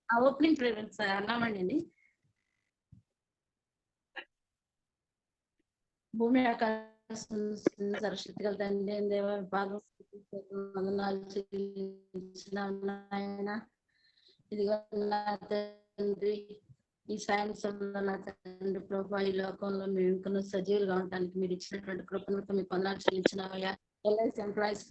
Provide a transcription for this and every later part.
Opening prayers అన్నామండి. భూమి ఆకాశం సరస్వతిగల తండ్రి దేవ భాగం వందనాలు చెల్లించున్నాం నాయన. ఇదిగో నా తండ్రి, ఈ సాయంత్రంలో నా తండ్రి ప్రభా, ఈ లోకంలో మేము సజీవులుగా ఉండడానికి మీరు ఇచ్చినటువంటి కృపణకు మీకు వందనాలు చెల్లించినామయ్యా. ఎల్ఐసి ఎంప్లాయీస్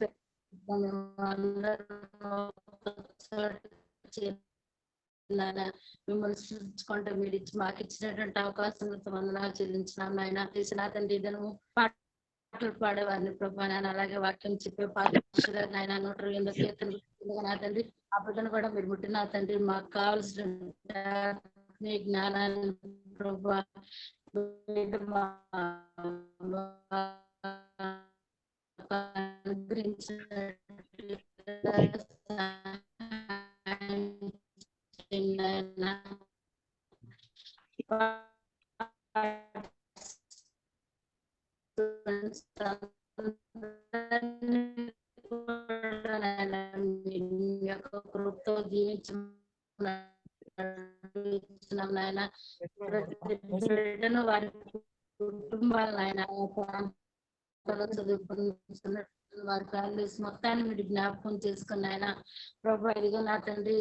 మిమ్మల్ని సృష్టించుకుంటే మీరు ఇచ్చి మాకు ఇచ్చినటువంటి అవకాశం వందనాలు చెల్లించినాం నాయన. చేసిన తండ్రి దినము పాటలు పాడేవారిని ప్రభా నాయన, అలాగే వాక్యం చెప్పే పాటలు నాయన 120 కీర్తనలు నా తండ్రి, ఆ బిడ్డను కూడా మీరు ముట్టిన తండ్రి మాకు కావాల్సిన జ్ఞానాన్ని ప్రభా కృపతో జీవించున్నాం నాయన. వారి కుటుంబాలు ఆయన చదువుకున్న వారి ఫ్యామిలీస్ మొత్తాన్ని మీరు జ్ఞాపకం చేసుకున్న ఆయన ప్రభా. ఇదిగో నా తండ్రి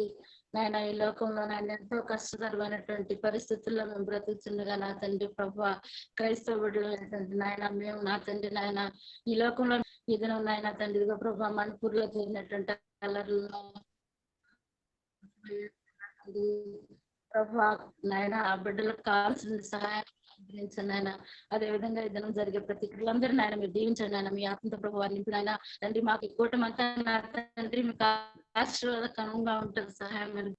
నాయన, ఈ లోకంలో నాయన ఎంతో కష్టతరమైనటువంటి పరిస్థితుల్లో మేము బ్రతుకుతుండగా నా తండ్రి ప్రభా, క్రైస్తవ బిడ్డలైనటువంటి నాయన మేము నా తండ్రి నాయన ఈ లోకంలో ఇదిలో నాయన తండ్రి ఇదిగో ప్రభా, మణిపూర్ లో జరిగినటువంటి కలర్లో ప్రభా నాయన ఆ బిడ్డలకు కావాల్సిన సహాయం నాయన. అదే విధంగా ఈ దినం జరిగే ప్రతి అందరూ నాయన మీరు దీవించండి నాయన. మీ ఆత్మతో ప్రభు నింపిన ఆయన తండ్రి, మాకు కూటమి అంతా నా తండ్రి మీకు ఆశీర్వాదకరంగా ఉంటుంది. సహాయం మీరు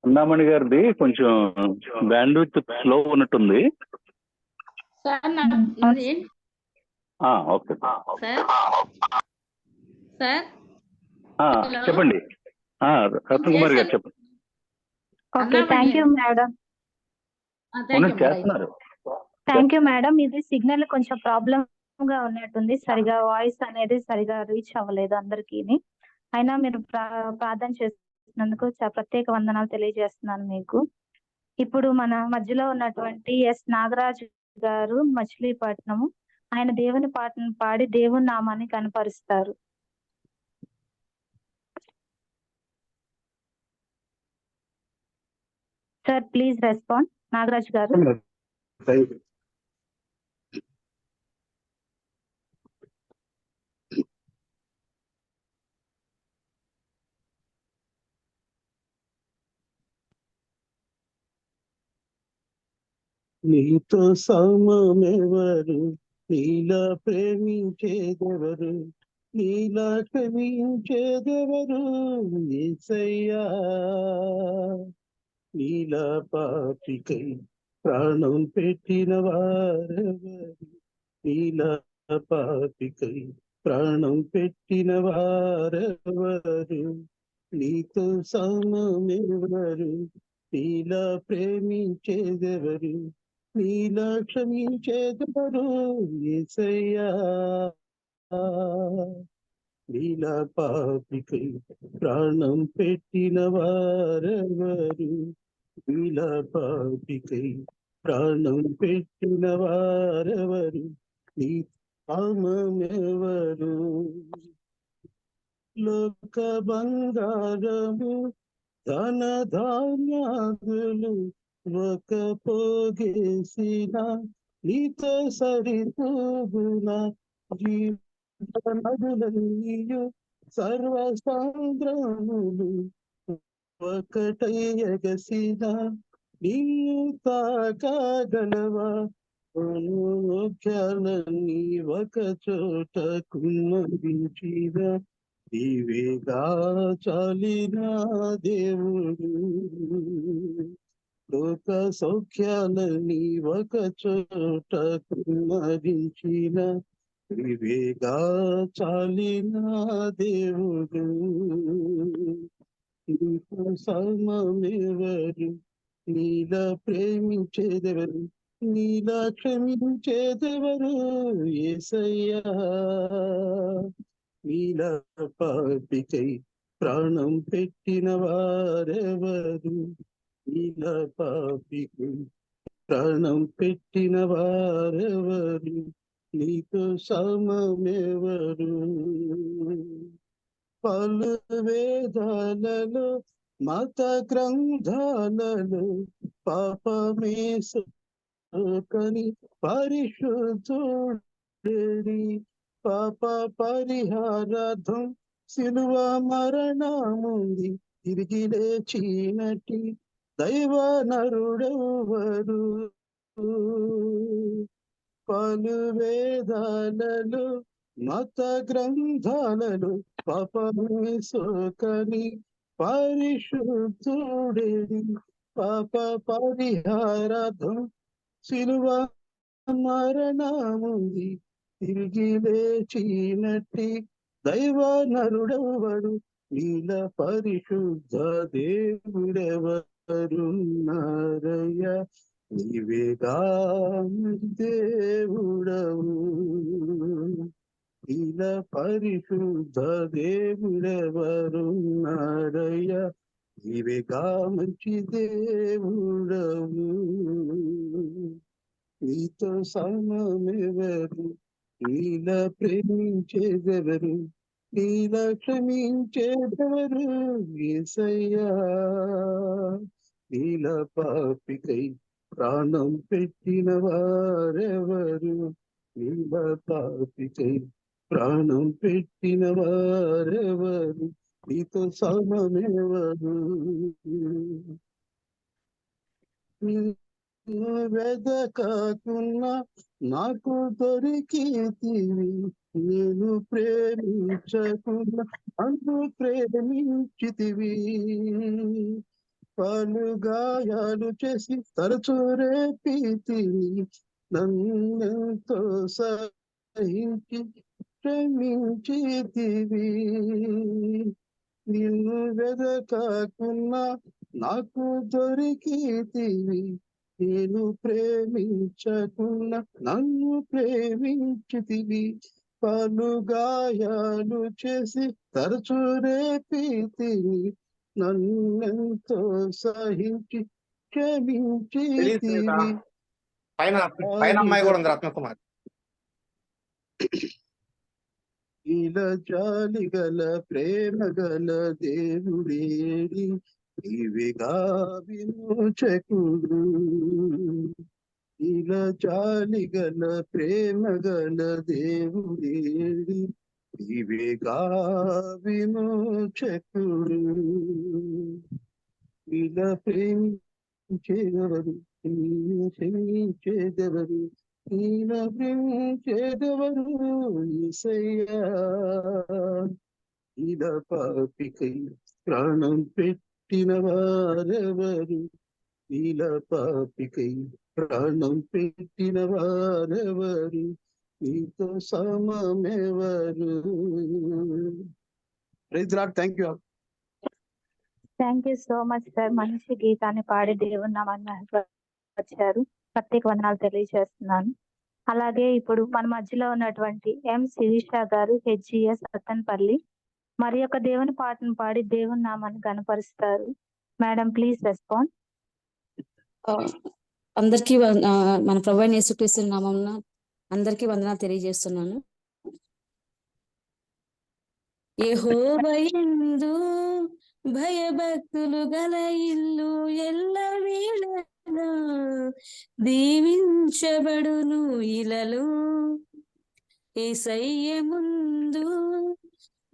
అన్నామణి గారిది కొంచెం బ్యాండ్విడ్త్ స్లో ఉన్నట్టుంది. ఓకే చెప్పండి. రత్నకుమారి గారు చెప్పండి. చేస్తున్నారు. Thank you madam. ఇది సిగ్నల్ కొంచెం ప్రాబ్లం గా ఉన్నట్టుంది, సరిగా వాయిస్ అనేది సరిగా రీచ్ అవ్వలేదు అందరికి. అయినా మీరు ప్రార్థన చేస్తున్నందుకు ప్రత్యేక వందనాలు తెలియజేస్తున్నాను మీకు. ఇప్పుడు మన మధ్యలో ఉన్నటువంటి ఎస్ నాగరాజు గారు మచిలీపట్నము, ఆయన దేవుని పాటను పాడి దేవుని నామాన్ని కనపరుస్తారు. Sir please respond. Nagaraju garu. నీతో సమమెవరు, నీలా ప్రేమించేదెవరు, నీలా క్షమించేదెవరు యేసయ్యా. నీలా పాపికై ప్రాణం పెట్టిన వారెవరు, నీలా పాపికై ప్రాణం పెట్టిన వారెవరు, నీతో సమమెవరు, నీలా ప్రేమించేదెవరు, నీలా క్షమించేదెవరు యేసయ్యా. నీలా పాపికై ప్రాణం పెట్టిన వారెవరు, నీలా పాపికై ప్రాణం పెట్టిన వారెవరు, నీ నామమెవరు. లోక బంగారము ధన ధాన్యాదులు ఒక పోగేసిన నీతో సరితూగున జీవనదులన్నీయు సర్వసాంద్రములు ఒకటై ఎగసిన నిన్ను తాకగలవా. మోక్షాలన్నీ ఒక చోట కుమ్మరించిన నీవేగా చాలిన దేవుడు. లోక సౌఖ్యాలని ఒక చోట కుమ్మరించిన నీవేగా చాలిన దేవుడు. నీకు సమమెవరు, నీలా ప్రేమించేదెవరు, నీలా క్షమించేదెవరు యేసయ్యా. నీలా పాపికై ప్రాణం పెట్టిన వారెవరు, నీలా పాపికై ప్రాణం పెట్టిన వారెవరు, నీకు సమమెవరు. పలు వేదాలలో మత గ్రంథాలలో పాపమే సోకని పరిశుద్ధుడేడి, పాప పరిహారార్థం శిలువ మరణముంది, తిరిగి లేచినటి దైవ నరుడెవరు. పలు వేదాలలో మత గ్రంథాలలో పాపమే సోకని పరిశుద్ధుడేడి, పాప పరిహారార్థం శిలువ మరణముంది, తిరిగి లేచినట్టి దైవ నరుడెవడు, నీల పరిశుద్ధ దేవుడెవరున్నారయ్య. నీవేగా దేవుడవు, నీల పరిశుద్ధ దేవుడెవరున్నారయ్య. నీవేగా మంచి దేవుడవు, నీతో సమమెవరు, నీలా ప్రేమించేదెవరు, నీలా క్షమించేదెవరు యేసయ్యా. నీలా పాపికై ప్రాణం పెట్టిన వారెవరు, నీలా పాపికై ప్రాణం పెట్టిన వారెవరు, నీతో సమమెవరు. వెదకకున్నా నాకు దొరికితివి, నేను ప్రేమించకున్నా నన్ను ప్రేమించితివి. పలు గాయాలు చేసి తరచు రేపితివి, నన్నెంతో సహించి క్షమించితివి. నిన్ను వెదకకున్నా నాకు దొరికితివి, నేను ప్రేమించకున్నా నన్ను ప్రేమించితివి. పలు గాయాలు చేసి తరచు రేపితివి, నన్నెంతో సహించి క్షమించితివి. పైన అమ్మాయి కూడా ఉంది రత్నకుమార్. ఇలా జాలి గల ప్రేమ గల దేవుడేడి, నీవేగా విమోచకుడు. ఇలా జాలి గల ప్రేమ గల దేవుడేడి, నీవేగా విమోచకుడు. ఇలా ప్రేమించేదెవరు, నీవు క్షమించేదెవరు, నీలా ప్రేమించేదెవరు యేసయ్యా. ఇలా పాపికై ప్రాణం పెట్టిన వారెవరు, నీలా పాపికై ప్రాణం పెట్టిన వారెవరు, నీతో సమమెవరు. Praise lord. Thank you. Thank you so much sir. మంచి గీతాన్ని పాడి దేవుని నామాన్ని మహిమపరిచారు. ప్రత్యేక వందనాలు తెలియజేస్తున్నాను. అలాగే ఇప్పుడు మన మధ్యలో ఉన్నటువంటి ఎం శిరీష గారు హెచ్జిఎస్ సత్తెనపల్లి మరి యొక్క దేవుని పాటను పాడి దేవుని నామాన్ని గణపరుస్తారు. Madam please respond. అందరికీ మన ప్రభువైన యేసుక్రీస్తు నామమున అందరికీ వందనాలు తెలియజేస్తున్నాను. యెహోవాయందు భయభక్తులు గల ఇల్లు ఎల్లవేళలా దీవించబడును. ఇలలో యేసయ్య ముందు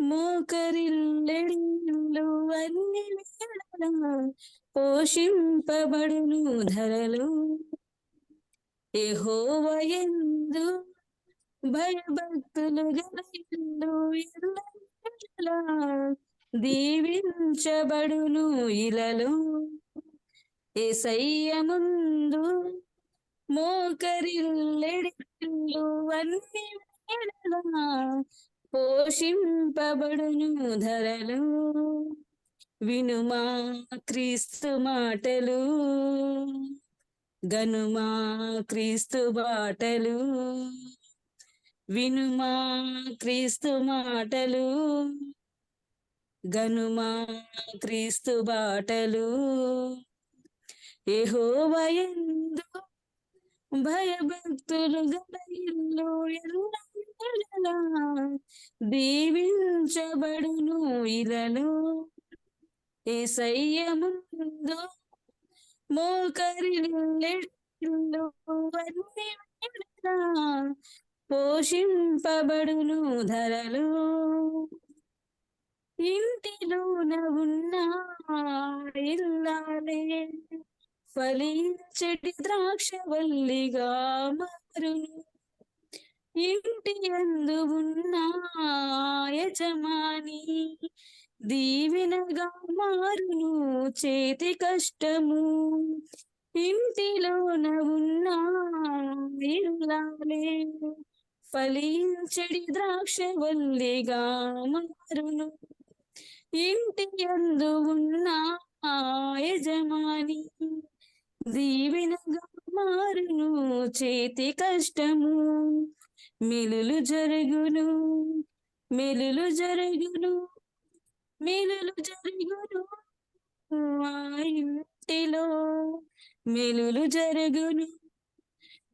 మోకరిల్లెడిల్లు అన్ని వేళలా పోషింపబడును ధరలు. యెహోవాయందు భయభక్తులు గల ఇల్లు ఎల్లవేళలా దీవించబడును. ఇలలో యేసయ్య ముందు మోకరిల్లెడిల్లు అన్ని వేళలా పోషింపబడును ధరలు. వినుమా క్రీస్తు మాటలు, గనుమా క్రీస్తు బాటలు. వినుమా క్రీస్తు మాటలు, గనుమా క్రీస్తు బాటలు. యెహోవా యందు భయభక్తులు గల ఇల్లు ఎల్లవేళలా దీవించబడును ఇలలో. యేసయ్య ముందు మోకరిల్లిల్లు అన్ని వేళలా పోషింపబడును ధరలు. ఇంటిలోన ఉన్న ఇల్లాలే ఫలించటి ద్రాక్షవల్లిగా మారును. ఇంటి యందు ఉన్న యజమాని దీవెనగా మారును చేతి కష్టము. ఇంటిలోన ఉన్న ఇల్లాలే ఫలించడి ద్రాక్షవల్లిగా మారును. ఇంటి యందు ఉన్న యజమాని దీవెనగా మారును చేతి కష్టము. మెలులు జరుగును, మెలులు జరుగును, మెలులు జరుగును ఆ ఇంటిలో. మెలులు జరుగును,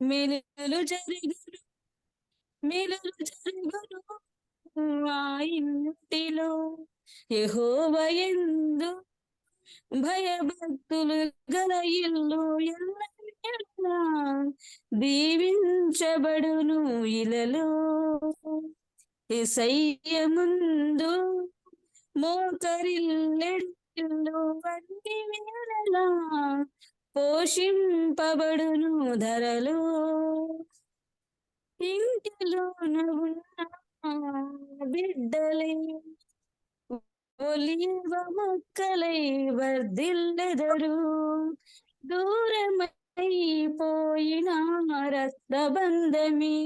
మెలులు జరుగును, మెలులు జరుగును ఆ ఇంటిలో. యెహోవా యందు భయభక్తులు గల ఇల్లు ఎల్లవేళలా దీవించబడును ఇలలో. యేసయ్య ముందు మోకరిల్లిల్లు అన్ని వేళలా పోషింపబడును ధరలు. ఇంటిలోన ఉన్న బిడ్డలే ఒలీవ మొక్కలై వర్ధిల్లెదరు. దూరమైపోయిన రక్తబంధమే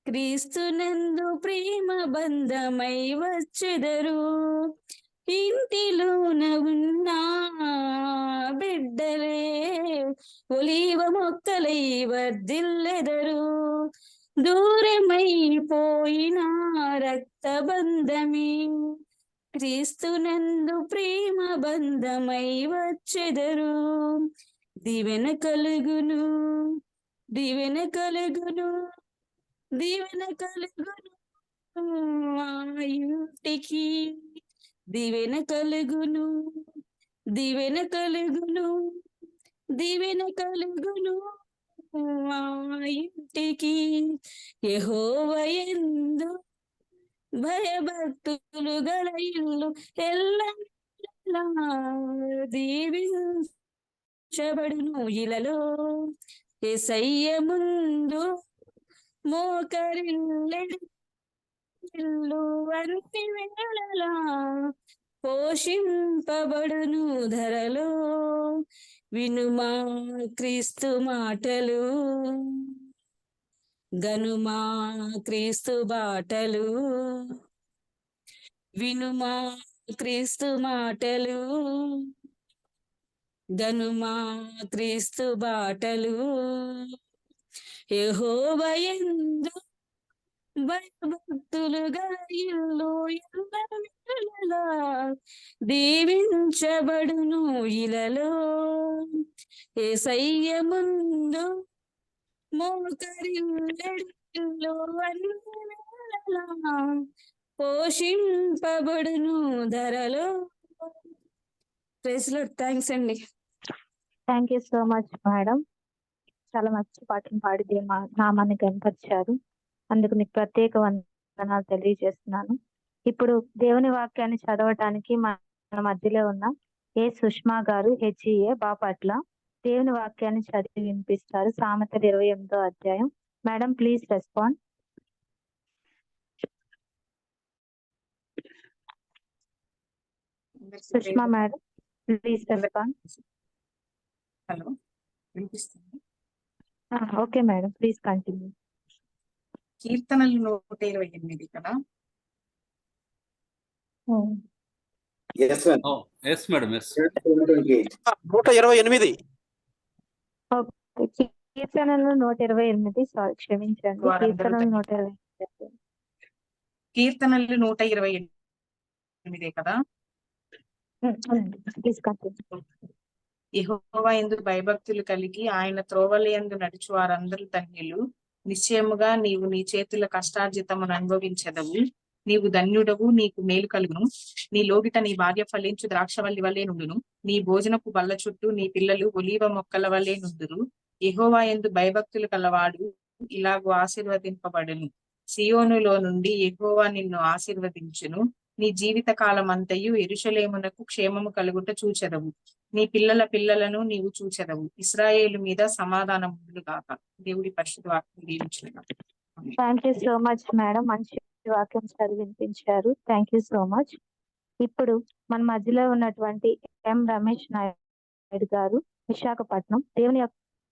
క్రీస్తునందు ప్రేమ బంధమై వచ్చెదరు. ఇంటిలోన ఉన్న బిడ్డలే ఒలీవ మొక్కలై వర్ధిల్లెదరు. దూరమైపోయిన రక్తబంధమే క్రీస్తునందు ప్రేమ బంధమై వచ్చెదరు. దీవెన కలుగును, దీవెన కలుగును, దీవెన కలుగును ఆ ఇంటికి. దీవెన కలుగును, దీవెన కలుగును, దీవెన కలుగును ఆ ఇంటికి. యెహోవా యందు భయభక్తులు గల ఇల్లు ఎల్లవేళలా దీవించబడును ఇలలో. యేసయ్య ముందు మోకరిల్లిల్లు అన్ని వేళలా పోషింపబడును ధరలో. వినుమా క్రీస్తు మాటలు, గనుమా క్రీస్తు బాటలు. వినుమా క్రీస్తు మాటలు, గనుమా క్రీస్తు బాటలు. యెహోవా యందు భయభక్తులు గల ఇల్లు ఎల్లవేళలా దీవించబడును ఇలలో. యేసయ్య ముందు మోకరిల్లిల్లు అన్ని వేళలా పోషింపబడును ధరలో. Praise lord. థ్యాంక్స్ అండి. Thank you so much madam. చాలా మంచి పాటను పాడి దేవుని నామాన్ని కనపరిచారు. అందుకు మీకు ప్రత్యేక వందనాలు తెలియజేస్తున్నాను. ఇప్పుడు దేవుని వాక్యాన్ని చదవటానికి మన మధ్యలో ఉన్న సుష్మా గారు HEA బాపట్ల దేవుని వాక్యాన్ని చదివి వినిపిస్తారు. సామెతలు 28వ అధ్యాయం. Madam please respond. Sushma madam please respond. Hello, వినిపిస్తుంది? Okay madam, please continue. కీర్తనలు 128 కదా. Yes madam yes 128. ఓకే. కీర్తనలు 128. సారీ, క్షమించండి. వారందరూ కీర్తనలు 128. కీర్తనలు 128 కదా. Please continue. యెహోవా యందు భయభక్తులు కలిగి ఆయన త్రోవలయందు నడుచు వారందరూ ధన్యులు. నిశ్చయముగా నీవు నీ చేతుల కష్టార్జితమును అనుభవించెదవు. నీవు ధన్యుడవు, నీకు మేలు కలుగును. నీ లోగిట నీ భార్య ఫలించు ద్రాక్షవల్లి వలె నుండును. నీ భోజనపు బల్ల చుట్టూ నీ పిల్లలు ఒలీవ మొక్కల వలె నుండురు. యెహోవా యందు భయభక్తులు కలవాడు ఇలాగూ ఆశీర్వదింపబడును. సియోనులో నుండి యెహోవా నిన్ను ఆశీర్వదించును. నీ జీవిత కాలమంతయు యెరూషలేమునకు క్షేమము కలుగుట చూచెదవు. నీ పిల్లల పిల్లలను నీవు చూచెదవు. ఇశ్రాయేలు మీద సమాధానం ఉండును గాక. దేవుడి పరిశుద్ధ వాక్యం దీవించును. Thank you so much madam. మంచి వాక్యం చదివించారు. Thank you so much. ఇప్పుడు మన మధ్యలో ఉన్నటువంటి ఎం రమేష్ నాయుడు గారు, విశాఖపట్నం,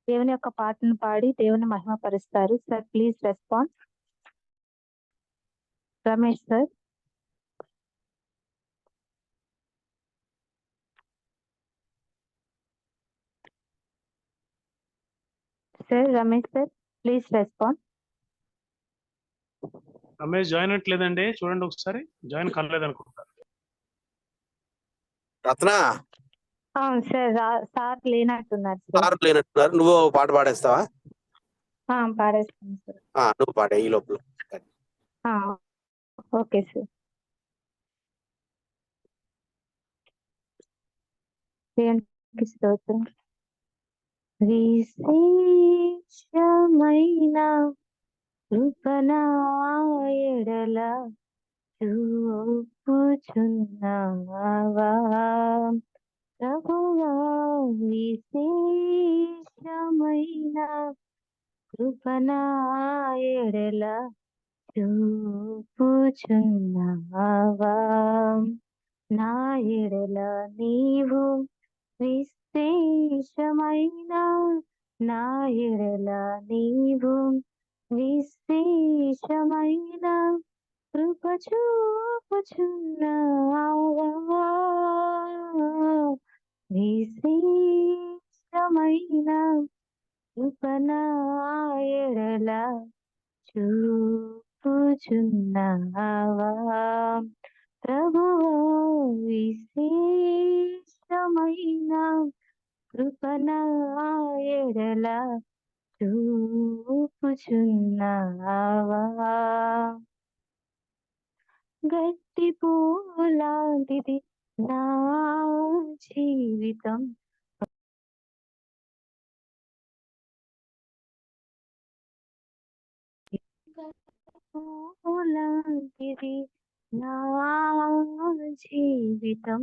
దేవుని యొక్క పాటను పాడి దేవుని మహిమపరుస్తారు. Sir please response. Ramesh sir. Sir Ramesh sir please response. Ramesh join అవ్వట్లేదండి, చూడండి ఒకసారి. జాయిన్ కాలేదు అనుకుంటా. రత్న సార్ లేనట్టున్నారు సార్ లేనట్టున్నారు. నువ్వు పాట పాడేస్తావా? పాడేస్తాను సార్. నువ్వు పాడే ఈ లోపల. Okay sir. దేవునికి స్తోత్రం. విశేషమైన కృపనా ఎడల చూపుచున్నావా ప్రభువా, విశేషమైన కృపనా ఎడల చూపుచున్నావా నా ఎడల నీవు విశేషమైన నా ఎడల నీవు విశేషమైన కృప చూపుచున్నావా విశేషమైన కృప నా ఎడల చూపుచున్నావా ప్రభువా, విశేషమైన కృప నా ఎడల చూపుచున్నావా గట్టి పూలాంటిది నా జీవితం పూలాంటిది నా జీవితం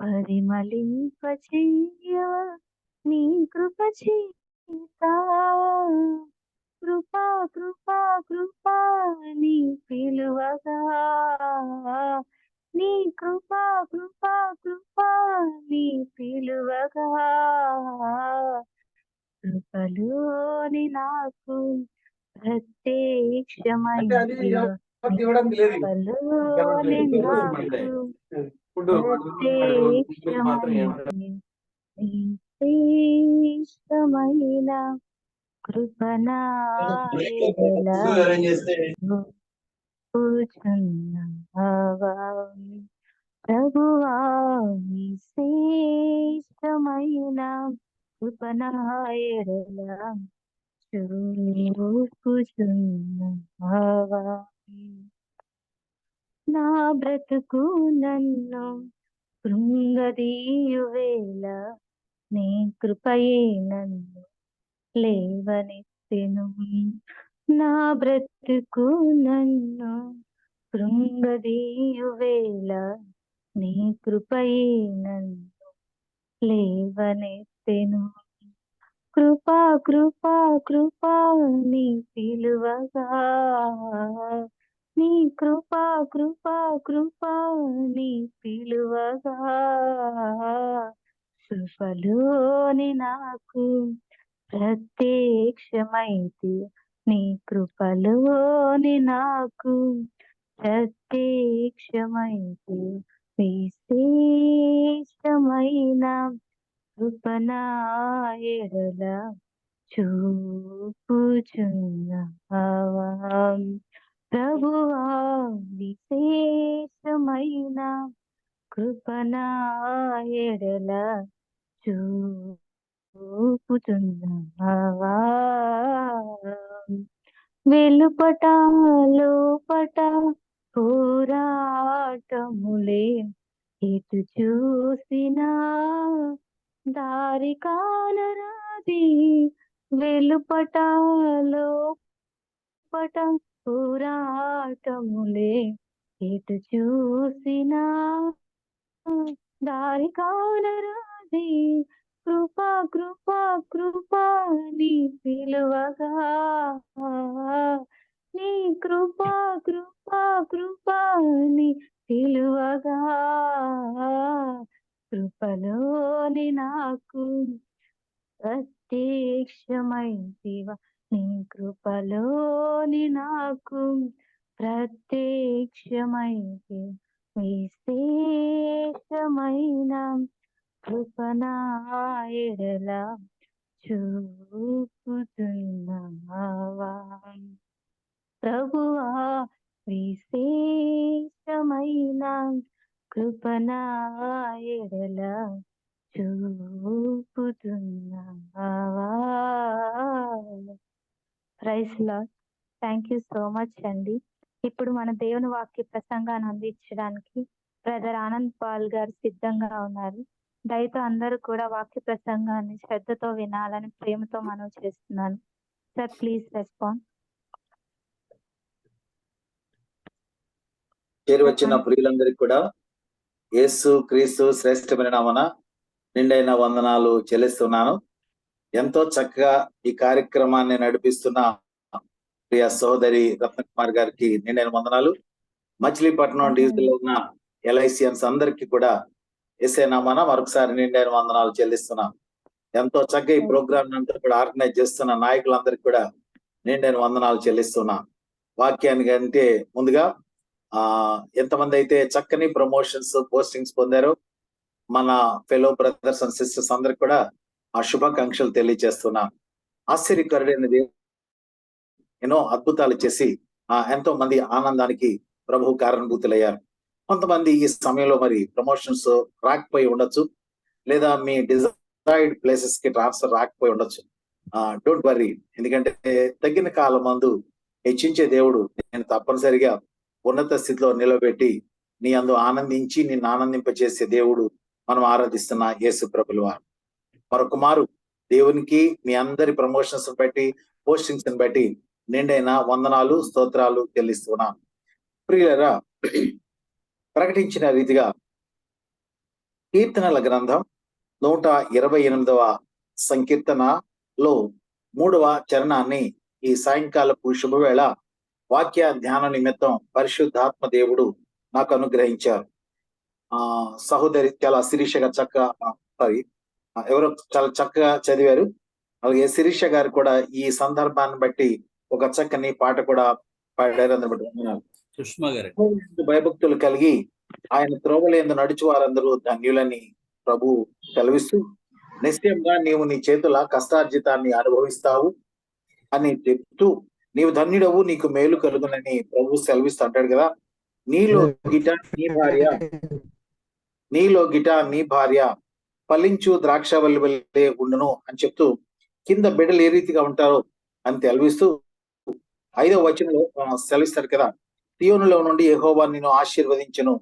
పరిమళింపచేయవ నీ కృప చేత కృపా కృపా కృపా నీ పిలువగా నీ కృపా కృపా కృపా నీ పిలువగా కృపలోని నాకు ప్రత్యక్షమైన కృపలోని నాకు ప్రత్యక్షమైన కృపనా ప్రభువా విశేషమైన కృపనా ఎడల చూపుచున్నావా నా బ్రతుకు నన్ను కృంగదీయు వేళ నీ కృపయే నన్ను లేవనెత్తెను నా బ్రతుకు నన్ను కృంగదీయు వేళ నీ కృపయే నన్ను లేవనెత్తెను కృపా కృపా కృపా నీ పిలువగా నీ కృపా కృపా కృపా నీ పిలువగా కృపలోని నాకు ప్రత్యక్షమైతే నీ కృపలోని నాకు ప్రత్యక్షమైతే విశేషమైన కృపనా ఎడల చూపుచున్నావా ప్రభువా, విశేషమైన కృపనా ఎడల చూపుచున్నావా వెలుపట లోపట పోరాటములే ఎటు చూసినా దారి కానరాది వెలుపట లోపట పోరాటములే ఎటు చూసినా దారి కానరాది కృపా కృపా కృపా నీ పిలువగా నీ కృపా కృపా కృపా నీ పిలువగా కృపలోని నాకు ప్రత్యక్షమైతివా నీ కృపలోని నాకు ప్రత్యక్షమైతి విశేషమైన కృపనా ఎడల చూపుతున్నావా ప్రభువా, విశేషమైన కృపనా ఎడల చూపుతున్నావా. Praise lord. Thank you so much అండి. ఇప్పుడు మన దేవుని వాక్య ప్రసంగాన్ని అందించడానికి బ్రదర్ ఆనంద్ పాల్ గారు సిద్ధంగా ఉన్నారు. దయతో అందరూ కూడా వాక్య ప్రసంగాన్ని శ్రద్ధతో వినాలని ప్రేమతో మనవి చేస్తున్నాను. Sir please respond. చేరి వచ్చిన ప్రియులందరికీ కూడా యేసు క్రీస్తు శ్రేష్టమైన నామమున నిండైన వందనాలు చెల్లిస్తున్నాను. ఎంతో చక్కగా ఈ కార్యక్రమాన్ని నడిపిస్తున్న ప్రియ సోదరి రత్నకుమార్ గారికి నిండైన వందనాలు. మచిలీపట్నం డివిజన్ లో ఉన్న ఎల్ఐసియన్స్ అందరికీ కూడా యేసే నామమున మరొకసారి నిండైన వందనాలు చెల్లిస్తున్నాం. ఎంతో చక్కగా ఈ ప్రోగ్రామ్ అంతా కూడా ఆర్గనైజ్ చేస్తున్న నాయకులందరికీ కూడా నిండైన వందనాలు చెల్లిస్తున్నాం. వాక్యానికి అంటే ముందుగా ఎంతమంది అయితే చక్కని ప్రమోషన్స్ పోస్టింగ్స్ పొందారో మన ఫెలో బ్రదర్స్ అండ్ సిస్టర్స్ అందరికి కూడా ఆ శుభాకాంక్షలు తెలియజేస్తున్నాం. ఆశ్చర్యకరుడైన ఎన్నో అద్భుతాలు చేసి ఎంతో మంది ఆనందానికి ప్రభు కారణభూతులయ్యారు. కొంతమంది ఈ సమయంలో మరి ప్రమోషన్స్ రాకపోయి ఉండొచ్చు, లేదా మీ డిజైర్డ్ ప్లేసెస్ కి ట్రాన్స్ఫర్ రాకపోయి ఉండొచ్చు. డోంట్ వరీ, ఎందుకంటే తగిన కాలం మందు హెచ్చించే దేవుడు నేను తప్పనిసరిగా ఉన్నత స్థితిలో నిలబెట్టి నీ అందు ఆనందించి నిన్ను ఆనందింపచేసే దేవుడు మనం ఆరాధిస్తున్న యేసు ప్రభుల వారు. మరొక మారు దేవునికి మీ అందరి ప్రమోషన్స్ బట్టి పోస్టింగ్స్ బట్టి నిండైన వందనాలు స్తోత్రాలు చెల్లిస్తున్నాం. ప్రియులారా, ప్రకటించిన రీతిగా కీర్తనల గ్రంథం 128వ సంకీర్తనలో 3వ చరణాన్ని ఈ సాయంకాలపు శుభవేళ వాక్య ధ్యాన నిమిత్తం పరిశుద్ధాత్మ దేవుడు నాకు అనుగ్రహించారు. సహోదరి చాలా శిరీష గారు ఎవరో చాలా చక్కగా చదివారు. అలాగే శిరీష గారు కూడా ఈ సందర్భాన్ని బట్టి ఒక చక్కని పాట కూడా పాడారు. సుష్మా గారు భయభక్తులు కలిగి ఆయన త్రోవలేందు నడుచు వారందరూ ధన్యులని ప్రభు సెలవిస్తూ, నిశ్చయంగా నీవు నీ చేతుల కష్టార్జితాన్ని అనుభవిస్తావు అని చెప్తూ, నీవు ధన్యుడవు, నీకు మేలు కలుగునని ప్రభు సెలవిస్తూ అంటాడు కదా. నీలో గిట నీ భార్య ఫలించు ద్రాక్షవల్లి వల్లే ఉండును అని చెప్తూ కింద బిడ్డలు ఏ రీతిగా ఉంటారో అని తెలవిస్తూ 5వ వచనంలో సెలవిస్తారు కదా, సియోనులో నుండి యెహోవా నిన్ను ఆశీర్వదించును,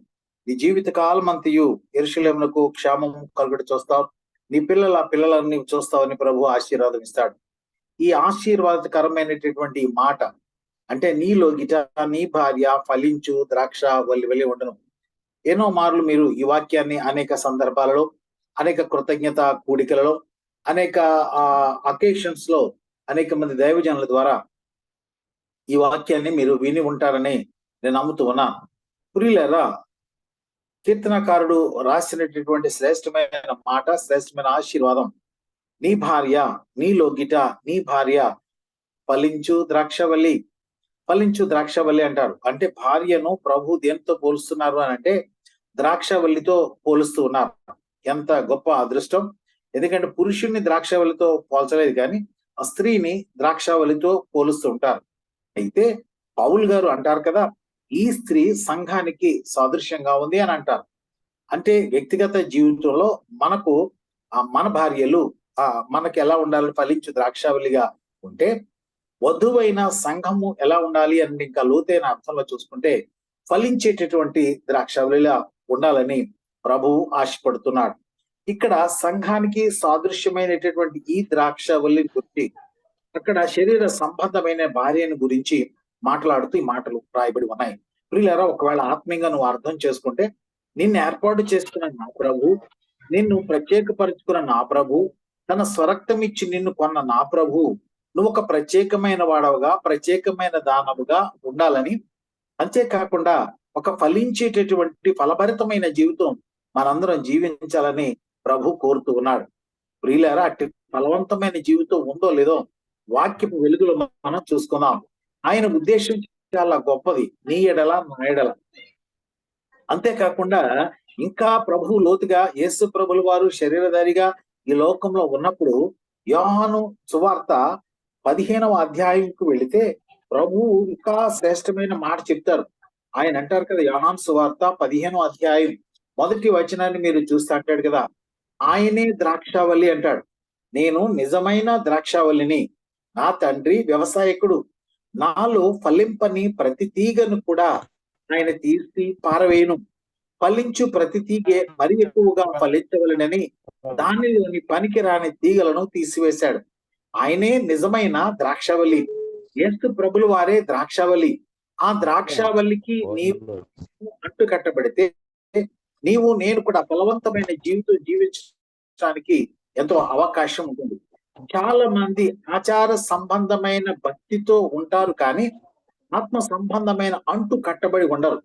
నీ జీవిత కాలం అంతయు యెరూషలేమునకు క్షేమం కలుగుట చూస్తావు, నీ పిల్లలను నీవు చూస్తావని ప్రభు ఆశీర్వాదం ఇస్తాడు. ఈ ఆశీర్వాదకరమైనటువంటి మాట అంటే నీలో గిట నీ భార్య ఫలించు ద్రాక్ష వల్లి ఉండను. ఎన్నో మార్లు మీరు ఈ వాక్యాన్ని అనేక సందర్భాలలో, అనేక కృతజ్ఞత కూడికలలో, అనేక అకేషన్స్ లో అనేక మంది దైవజనుల ద్వారా ఈ వాక్యాన్ని మీరు విని ఉంటారని నేను నమ్ముతూ ఉన్నాను. ప్రియులారా, కీర్తనకారుడు రాసినటువంటి శ్రేష్టమైన మాట, శ్రేష్టమైన ఆశీర్వాదం, నీ భార్య, నీలో గిట నీ భార్య ఫలించు ద్రాక్షవల్లి. ఫలించు ద్రాక్షవల్లి అంటారు. అంటే భార్యను ప్రభు దేంతో పోలుస్తున్నారు అని అంటే ద్రాక్షవల్లితో పోలుస్తూ ఉన్నారు. ఎంత గొప్ప అదృష్టం! ఎందుకంటే పురుషుణ్ణి ద్రాక్షవల్లితో పోల్చలేదు, కానీ ఆ స్త్రీని ద్రాక్షవల్లితో పోలుస్తూ ఉంటారు. అయితే పౌలు గారు అంటారు కదా, ఈ స్త్రీ సంఘానికి సాదృశ్యంగా ఉంది అని అంటారు. అంటే వ్యక్తిగత జీవితంలో మనకు మన భార్యలు మనకి ఎలా ఉండాలి, ఫలించు ద్రాక్షావళిగా ఉంటే వధువైన సంఘము ఎలా ఉండాలి అని ఇంకా లోతైన అర్థంలో చూసుకుంటే ఫలించేటటువంటి ద్రాక్షావళిలా ఉండాలని ప్రభువు ఆశపడుతున్నాడు. ఇక్కడ సంఘానికి సాదృశ్యమైనటువంటి ఈ ద్రాక్షావళిని గురించి అక్కడ శరీర సంబంధమైన భార్యను గురించి మాట్లాడుతూ ఈ మాటలు రాయబడి ఉన్నాయి. ప్రియులారా, ఒకవేళ ఆత్మీయంగా నువ్వు అర్థం చేసుకుంటే, నిన్ను ఏర్పాటు చేసుకున్న నా ప్రభు, నిన్ను ప్రత్యేకపరుచుకున్న నా ప్రభు, తన స్వరక్తం ఇచ్చి నిన్ను కొన్న నా ప్రభు, నువ్వు ఒక ప్రత్యేకమైన వాడవుగా, ప్రత్యేకమైన దానవుగా ఉండాలని, అంతేకాకుండా ఒక ఫలించేటటువంటి ఫలభరితమైన జీవితం మనందరం జీవించాలని ప్రభు కోరుతూ ఉన్నాడు. ప్రియులారా, అట్టి ఫలవంతమైన జీవితం ఉందో లేదో వాక్యపు వెలుగులో మనం చూసుకుందాం. ఆయన ఉద్దేశం చాలా గొప్పది, నీ ఎడల నా ఎడల. అంతేకాకుండా ఇంకా ప్రభు లోతుగా యేసు ప్రభుల వారు శరీరధారిగా ఈ లోకంలో ఉన్నప్పుడు యోహాను సువార్త 15వ అధ్యాయంకు వెళితే ప్రభువు ఇంకా శ్రేష్టమైన మాట చెప్తారు. ఆయన అంటారు కదా, యోహాను సువార్త 15వ అధ్యాయం 1వ వచనాన్ని మీరు చూస్తే అంటాడు కదా, ఆయనే ద్రాక్షావల్లి అంటాడు. నేను నిజమైన ద్రాక్షావల్లిని, నా తండ్రి వ్యవసాయకుడు. నాలో ఫలింపని ప్రతి తీగను కూడా ఆయన తీసి పారవేయును. ఫలించు ప్రతి తీగే మరి ఎక్కువగా ఫలించవలనని దానిలోని పనికి రాని తీగలను తీసివేశాడు. ఆయనే నిజమైన ద్రాక్షావల్లి. యేసు ప్రభుల వారే ద్రాక్షావల్లి. ఆ ద్రాక్షావల్లికి నీవు అంటు కట్టబడితే నీవు నేను కూడా ఫలవంతమైన జీవితం జీవించడానికి ఎంతో అవకాశం ఉంటుంది. చాలా మంది ఆచార సంబంధమైన భక్తితో ఉంటారు, కానీ ఆత్మ సంబంధమైన అంటు కట్టబడి ఉండరు.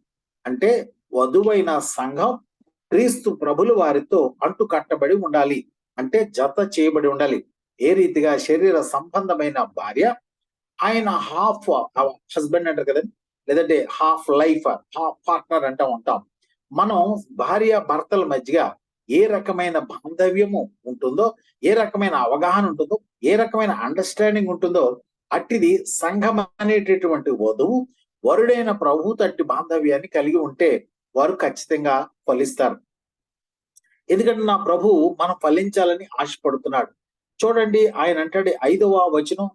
అంటే వధువైన సంఘం క్రీస్తు ప్రభుల వారితో అంటు కట్టబడి ఉండాలి, అంటే జత చేయబడి ఉండాలి. ఏ రీతిగా శరీర సంబంధమైన భార్య ఆయన హాఫ్ హస్బెండ్ అంటారు కదండి, లేదంటే హాఫ్ లైఫ్, హాఫ్ పార్ట్నర్ అంటూ ఉంటాం. మనం భార్య భర్తల మధ్యగా ఏ రకమైన బాంధవ్యము ఉంటుందో, ఏ రకమైన అవగాహన ఉంటుందో, ఏ రకమైన అండర్స్టాండింగ్ ఉంటుందో అట్టిది సంఘం అనేటటువంటి వధువు వరుడైన ప్రభు తట్టి బాంధవ్యాన్ని కలిగి ఉంటే వారు ఖచ్చితంగా ఫలిస్తారు. ఎందుకంటే నా ప్రభు మనం ఫలించాలని ఆశపడుతున్నాడు. చూడండి, ఆయన అంటాడు 5వ వచనం,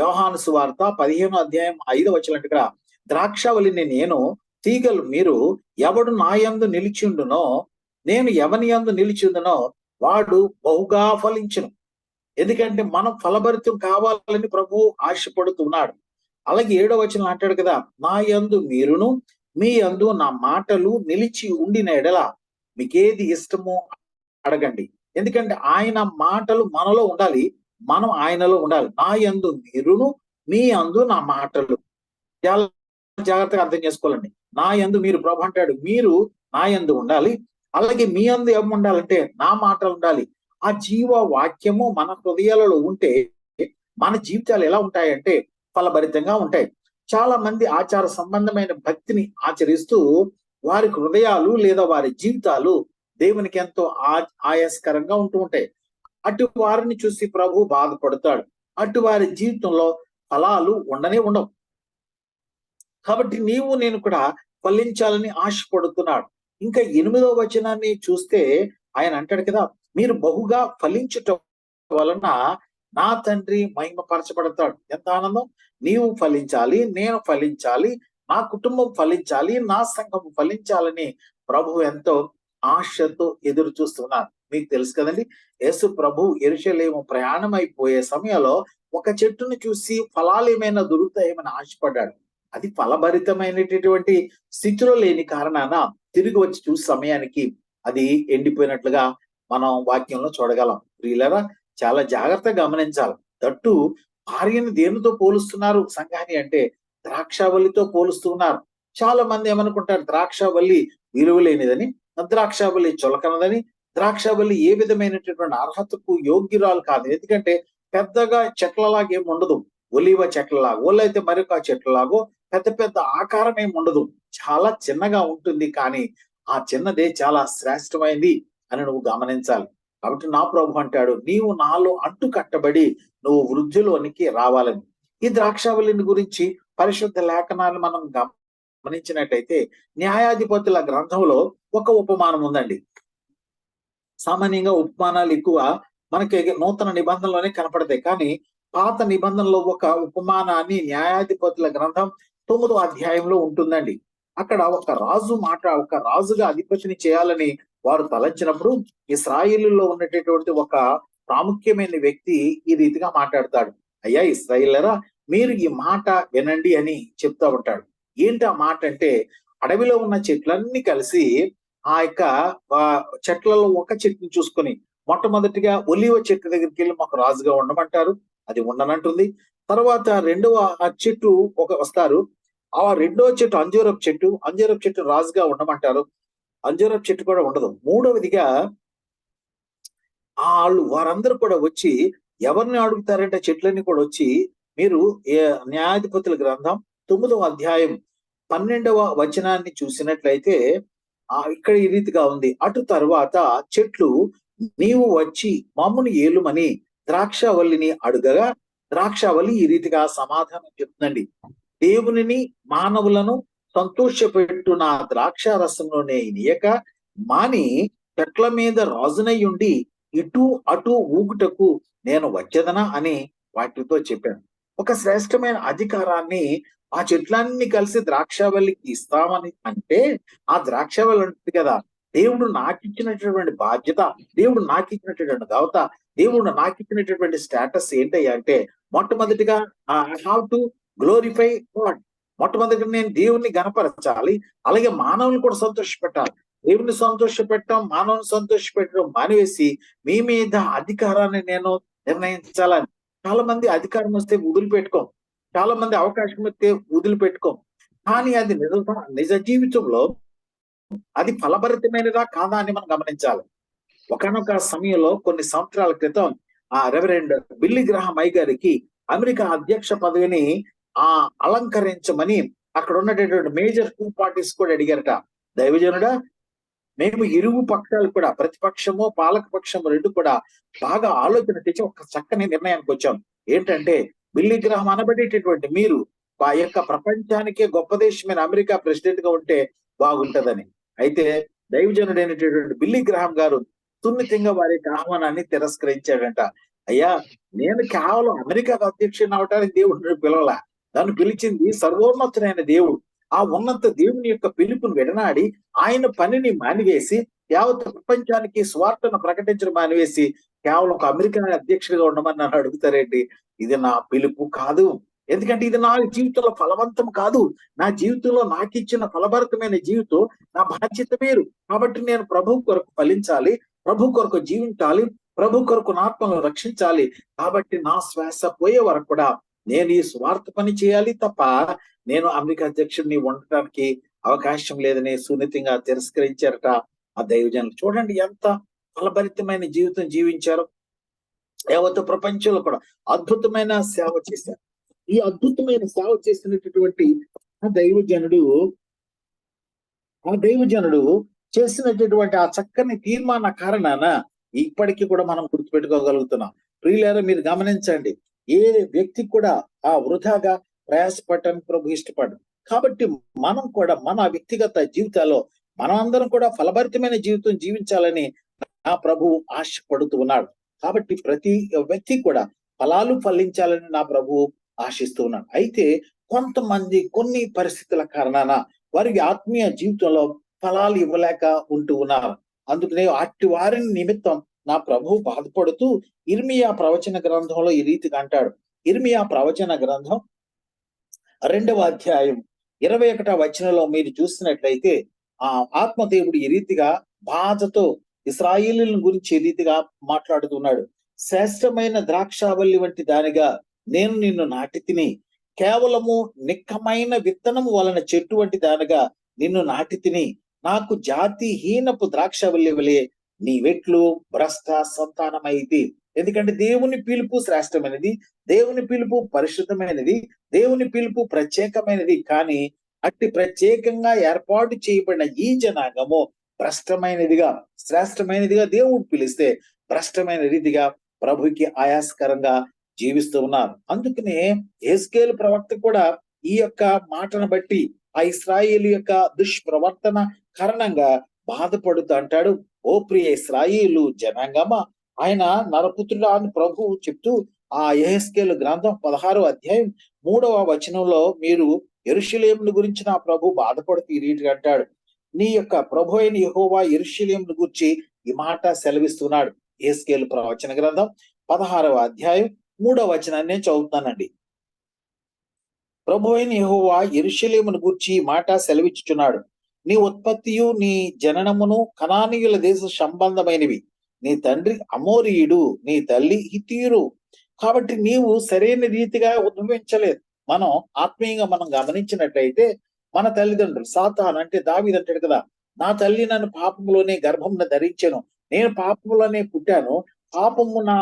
యోహాను సువార్త 15వ అధ్యాయం 5వ వచనం అంటగా, ద్రాక్షావళిని నేను, తీగలు మీరు. ఎవడు నా యందు నిలిచిండునో, నేను ఎవని యందు నిలిచిందునో వాడు బహుగా ఫలించును. ఎందుకంటే మనం ఫలభరితం కావాలని ప్రభు ఆశపడుతున్నాడు. అలాగే 7వ వచనం అంటాడు కదా, నా యందు మీరును మీ యందు నా మాటలు నిలిచి ఉండిన ఎడల మీకేది ఇష్టమో అడగండి. ఎందుకంటే ఆయన మాటలు మనలో ఉండాలి, మనం ఆయనలో ఉండాలి. నా యందు మీరును మీ యందు నా మాటలు. చాలా జాగ్రత్తగా అర్థం చేసుకోవాలండి. నా యందు మీరు, ప్రభు అంటాడు మీరు నా యందు ఉండాలి, అలాగే మీ యందు ఏమి ఉండాలంటే నా మాటలు ఉండాలి. ఆ జీవ వాక్యము మన హృదయాలలో ఉంటే మన జీవితాలు ఎలా ఉంటాయంటే ఫలభరితంగా ఉంటాయి. చాలా మంది ఆచార సంబంధమైన భక్తిని ఆచరిస్తూ వారి హృదయాలు లేదా వారి జీవితాలు దేవునికి ఎంతో ఆయాస్కరంగా ఉంటూ ఉంటాయి. అటు వారిని చూసి ప్రభు బాధపడతాడు. అటు వారి జీవితంలో ఫలాలు ఉండనే ఉండవు. కాబట్టి నీవు నేను కూడా ఫలించాలని ఆశపడుతున్నాడు. ఇంకా 8వ వచనాన్ని చూస్తే ఆయన అంటాడు కదా, మీరు బహుగా ఫలించటం వలన నా తండ్రి మహిమపరచబడతాడు. ఎంత ఆనందం! నీవు ఫలించాలి, నేను ఫలించాలి, నా కుటుంబం ఫలించాలి, నా సంఘం ఫలించాలని ప్రభు ఎంతో ఆశతో ఎదురు చూస్తున్నారు. మీకు తెలుసు కదండి, యేసు ప్రభు యెరూషలేము ప్రయాణం అయిపోయే సమయంలో ఒక చెట్టును చూసి ఫలాలు ఏమైనా దొరుకుతాయేమని ఆశపడ్డాడు. అది ఫలభరితమైనటువంటి స్థితిలో లేని కారణాన తిరిగి వచ్చి చూసే సమయానికి అది ఎండిపోయినట్లుగా మనం వాక్యంలో చూడగలం. ప్రియులారా, చాలా జాగ్రత్తగా గమనించాలి. తట్టు భార్యను దేనితో పోలుస్తున్నారు సంఘాన్ని అంటే ద్రాక్షావల్లితో పోలుస్తున్నారు. చాలా మంది ఏమనుకుంటారు, ద్రాక్షావల్లి విలువ లేనిదని, ద్రాక్షావల్లి చులకనదని, ద్రాక్షావల్లి ఏ విధమైనటువంటి అర్హతకు యోగ్యురాలు కాదు. ఎందుకంటే పెద్దగా చెట్లలాగా ఏమి ఉండదు, ఒలివ చెట్లలాగా, ఓళ్ళైతే మరొక చెట్లలాగో పెద్ద పెద్ద ఆకారం ఏమి ఉండదు, చాలా చిన్నగా ఉంటుంది. కానీ ఆ చిన్నదే చాలా శ్రేష్టమైంది అని నువ్వు గమనించాలి. కాబట్టి నా ప్రభు అంటాడు, నీవు నాలో అంటు కట్టబడి నువ్వు వృద్ధిలోనికి రావాలని. ఈ ద్రాక్షావళిని గురించి పరిశుద్ధ లేఖనాలు మనం గమనించినట్టయితే న్యాయాధిపతుల గ్రంథంలో ఒక ఉపమానం ఉందండి. సామాన్యంగా ఉపమానాలు ఎక్కువ మనకి నూతన నిబంధనలోనే కనపడతాయి, కానీ పాత నిబంధనలో ఒక ఉపమానాన్ని న్యాయాధిపతుల గ్రంథం 9వ అధ్యాయంలో ఉంటుందండి. అక్కడ ఒక రాజుగా అధిపతిని చేయాలని వారు తలంచినప్పుడు ఇశ్రాయేలులో ఉన్నటువంటి ఒక ప్రాముఖ్యమైన వ్యక్తి ఈ రీతిగా మాట్లాడతాడు. అయ్యా ఇశ్రాయేలరా, మీరు ఈ మాట వినండి అని చెప్తా ఉంటాడు. ఏంటి ఆ మాట అంటే, అడవిలో ఉన్న చెట్లన్నీ కలిసి ఆ యొక్క చెట్లలో ఒక చెట్టుని చూసుకొని మొట్టమొదటిగా ఒలివ చెట్టు దగ్గరికి వెళ్ళి మాకు రాజుగా ఉండమంటారు, అది ఉండనంటుంది. తర్వాత రెండవ చెట్టు వస్తారు, ఆ రెండో చెట్టు అంజూరపు చెట్టు రాజుగా ఉండమంటారు, అంజూరపు చెట్టు కూడా ఉండదు. మూడవదిగా వారందరూ కూడా వచ్చి ఎవరిని అడుగుతారంటే చెట్లన్నీ కూడా వచ్చి, మీరు న్యాయాధిపతుల గ్రంథం 9వ అధ్యాయం 12వ వచనాన్ని చూసినట్లయితే ఇక్కడ ఈ రీతిగా ఉంది. అటు తర్వాత చెట్లు నీవు వచ్చి మమ్మును ఏలుమని ద్రాక్షవల్లిని అడుగగా ద్రాక్షవల్లి ఈ రీతిగా సమాధానం చెప్తుందండి. దేవునిని మానవులను సంతోషపెట్టు నా ద్రాక్ష రసంలోనే ఇనియక మాని చెట్ల మీద రాజునై ఉండి ఇటు అటు ఊగుటకు నేను వచ్చేదనా అని వాటితో చెప్పాను. ఒక శ్రేష్టమైన అధికారాన్ని ఆ చెట్లన్నీ కలిసి ద్రాక్షవల్లికి ఇస్తామని అంటే, ఆ ద్రాక్షవల్లి ఉంటుంది కదా, దేవుడు నాకు ఇచ్చినటువంటి బాధ్యత, దేవుడు నాకు ఇచ్చినటువంటి గవత, దేవుడు నాకు ఇచ్చినటువంటి స్టేటస్ ఏంటయ్యా అంటే, మొట్టమొదటిగా I have to glorify God. మొట్టమొదటిగా నేను దేవుణ్ణి గణపరచాలి, అలాగే మానవుని కూడా సంతోషపెట్టాలి. దేవుని సంతోషపెట్టడం, మానవుని సంతోషపెట్టడం మానివేసి మీ మీద అధికారాన్ని నేను నిర్ణయించాలని. చాలా మంది అధికారం వస్తే వదిలిపెట్టుకోం, చాలా మంది అవకాశం వస్తే వదిలిపెట్టుకోం, కానీ అది నిజ జీవితంలో అది ఫలభరితమైనదా కాదా అని మనం గమనించాలి. ఒకనొక సమయంలో కొన్ని సంవత్సరాల క్రితం రెవరెండ్ బిల్లీ గ్రహాం గారికి అమెరికా అధ్యక్ష పదవిని అలంకరించమని అక్కడ ఉన్నటువంటి మేజర్ 2 పార్టీస్ కూడా అడిగారట. దైవజనుడా, మేము ఇరువు పక్షాలు కూడా, ప్రతిపక్షము పాలక పక్షము రెండు కూడా బాగా ఆలోచన తెచ్చి ఒక చక్కని నిర్ణయానికి వచ్చాం. ఏంటంటే, బిల్లీ గ్రహాం అనబడేటటువంటి మీరు ఆ యొక్క ప్రపంచానికే గొప్ప దేశమైన అమెరికా ప్రెసిడెంట్ గా ఉంటే బాగుంటదని. అయితే దైవజనుడైనటువంటి బిల్లీ గ్రహాం గారు సున్నితంగా వారి యొక్క ఆహ్వానాన్ని తిరస్కరించాడంట. అయ్యా, నేను కేవలం అమెరికా అధ్యక్షుని అవటానికి దేవుడిని పిలవలా, నన్ను పిలిచింది సర్వోన్నతుడైన దేవుడు. ఆ ఉన్నత దేవుని యొక్క పిలుపును విడనాడి ఆయన పనిని మానివేసి యావత్ ప్రపంచానికి స్వార్థను ప్రకటించడం మానివేసి కేవలం ఒక అమెరికా అధ్యక్షుడిగా ఉండమని నన్ను అడుగుతారేంటి? ఇది నా పిలుపు కాదు. ఎందుకంటే ఇది నా జీవితంలో ఫలవంతం కాదు. నా జీవితంలో నాకు ఇచ్చిన ఫలభరితమైన జీవితం నా బాధ్యత వేరు. కాబట్టి నేను ప్రభు కొరకు ఫలించాలి, ప్రభు కొరకు జీవించాలి, ప్రభు కొరకు నా ఆత్మను రక్షించాలి. కాబట్టి నా శ్వాస పోయే వరకు కూడా నేను ఈ స్వార్థ పని చేయాలి తప్ప నేను అమెరికా అధ్యక్షుడిని ఉండటానికి అవకాశం లేదని సున్నితంగా తిరస్కరించారట ఆ దైవజనులు. చూడండి ఎంత ఫలభరితమైన జీవితం జీవించారు. యావత్ ప్రపంచంలో కూడా అద్భుతమైన సేవ చేశారు. ఈ అద్భుతమైన సేవ చేసినటువంటి ఆ దైవజనుడు చేసినటువంటి ఆ చక్కని తీర్మాన కారణాన ఇప్పటికీ కూడా మనం గుర్తుపెట్టుకోగలుగుతున్నాం. ప్రియులారా, మీరు గమనించండి, ఏ వ్యక్తి కూడా ఆ వృధాగా ప్రయాసపడటానికి ప్రభు ఇష్టపడు. కాబట్టి మనం కూడా మన వ్యక్తిగత జీవితాల్లో మనం అందరం కూడా ఫలభరితమైన జీవితం జీవించాలని ఆ ప్రభు ఆశపడుతూ ఉన్నాడు. కాబట్టి ప్రతి వ్యక్తి కూడా ఫలాలు ఫలించాలని నా ప్రభు ఆశిస్తూ ఉన్నాడు. అయితే కొంతమంది కొన్ని పరిస్థితుల కారణాన వారికి ఆత్మీయ జీవితంలో ఫలాలు ఇవ్వలేక ఉంటూ ఉన్నారు. అందుకనే అట్టి వారిని నిమిత్తం నా ప్రభు బాధపడుతూ ఇర్మియా ప్రవచన గ్రంథంలో ఈ రీతిగా అంటాడు. ఇర్మియా ప్రవచన గ్రంథం 2వ అధ్యాయం 21వ వచనంలో మీరు చూసినట్లయితే ఆత్మదేవుడు ఈ రీతిగా బాధతో ఇశ్రాయేలీయుల గురించి ఈ రీతిగా మాట్లాడుతున్నాడు. శ్రేష్టమైన ద్రాక్షావల్లి వంటి దానిగా నేను నిన్ను నాటి తిని, కేవలము నిక్కమైన విత్తనము వలన చెట్టు వంటి దానిగా నిన్ను నాటి తిని, నాకు జాతిహీనపు ద్రాక్షావల్లి వలె నీ వెట్లు భ్రష్ట సంతానమైది. ఎందుకంటే దేవుని పిలుపు శ్రేష్టమైనది, దేవుని పిలుపు పరిశుద్ధమైనది, దేవుని పిలుపు ప్రత్యేకమైనది. కానీ అట్టి ప్రత్యేకంగా ఏర్పాటు చేయబడిన ఈ జనాంగము భ్రష్టమైనదిగా, శ్రేష్టమైనదిగా దేవుడు పిలిస్తే భ్రష్టమైన రీతిగా ప్రభుకి ఆయాస్కరంగా జీవిస్తూ ఉన్నారు. అందుకనే యెహెజ్కేలు ప్రవక్త కూడా ఈ యొక్క మాటను బట్టి ఆ ఇశ్రాయేలు యొక్క దుష్ప్రవర్తన కారణంగా బాధపడుతూ అంటాడు, ఓ ప్రియ ఇశ్రాయేలు జనాంగమా, ఆయన నరపుత్రుడా అని ప్రభువు చెప్తూ ఆ యెహెజ్కేలు గ్రంథం 16వ అధ్యాయం 3వ వచనంలో మీరు యెరూషలేమును గురించి నా ప్రభు బాధపడుతూ ఈ రీతిగా అంటాడు, నీ యొక్క ప్రభు అయిన యెహోవా యెరూషలేమును గురించి ఈ మాట సెలవిస్తున్నాడు. యెహెజ్కేలు ప్రవచన గ్రంథం 16వ అధ్యాయం 3వ వచనాన్ని నేను చదువుతానండి. ప్రభు అయిన యెహోవా యెరూషలేమును గూర్చి ఈ మాట సెలవిచ్చుచున్నాడు, నీ ఉత్పత్తియు నీ జననమును కనానీయుల దేశ సంబంధమైనవి. నీ తండ్రి అమోరీయుడు, నీ తల్లి హిత్తీయురు. కాబట్టి నీవు సరైన రీతిగా ఉద్భవించలేదు. మనం ఆత్మీయంగా మనం గమనించినట్లయితే మన తల్లిదండ్రులు సాతాను అంటే దావీదు అంటాడు కదా, నా తల్లి నన్ను పాపములోనే గర్భమున ధరించెను, నేను పాపములోనే పుట్టాను, పాపము నా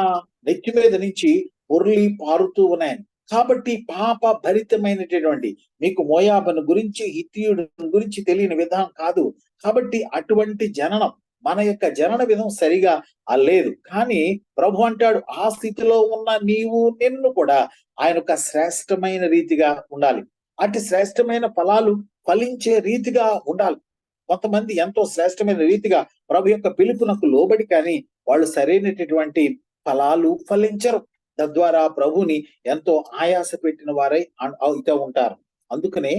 నెత్తి మీద నుంచి పొర్లి పారుతూ ఉన్నాయని. కాబట్టి పాప భరితమైనటువంటి మీకు మోయాబును గురించి హిత్తీయుడు గురించి తెలియని విధానం కాదు. కాబట్టి అటువంటి జననం, మన యొక్క జనన విధం సరిగా లేదు. కానీ ప్రభు అంటాడు, ఆ స్థితిలో ఉన్న నీవు నిన్ను కూడా ఆయన యొక్క శ్రేష్టమైన రీతిగా ఉండాలి. అటు శ్రేష్టమైన ఫలాలు ఫలించే రీతిగా ఉండాలి. కొంతమంది ఎంతో శ్రేష్టమైన రీతిగా ప్రభు యొక్క పిలుపునకు లోబడి కానీ వాళ్ళు సరైనటువంటి ఫలాలు ఫలించరు. తద్వారా ప్రభుని ఎంతో ఆయాస పెట్టిన వారై అవుతూ ఉంటారు. అందుకనే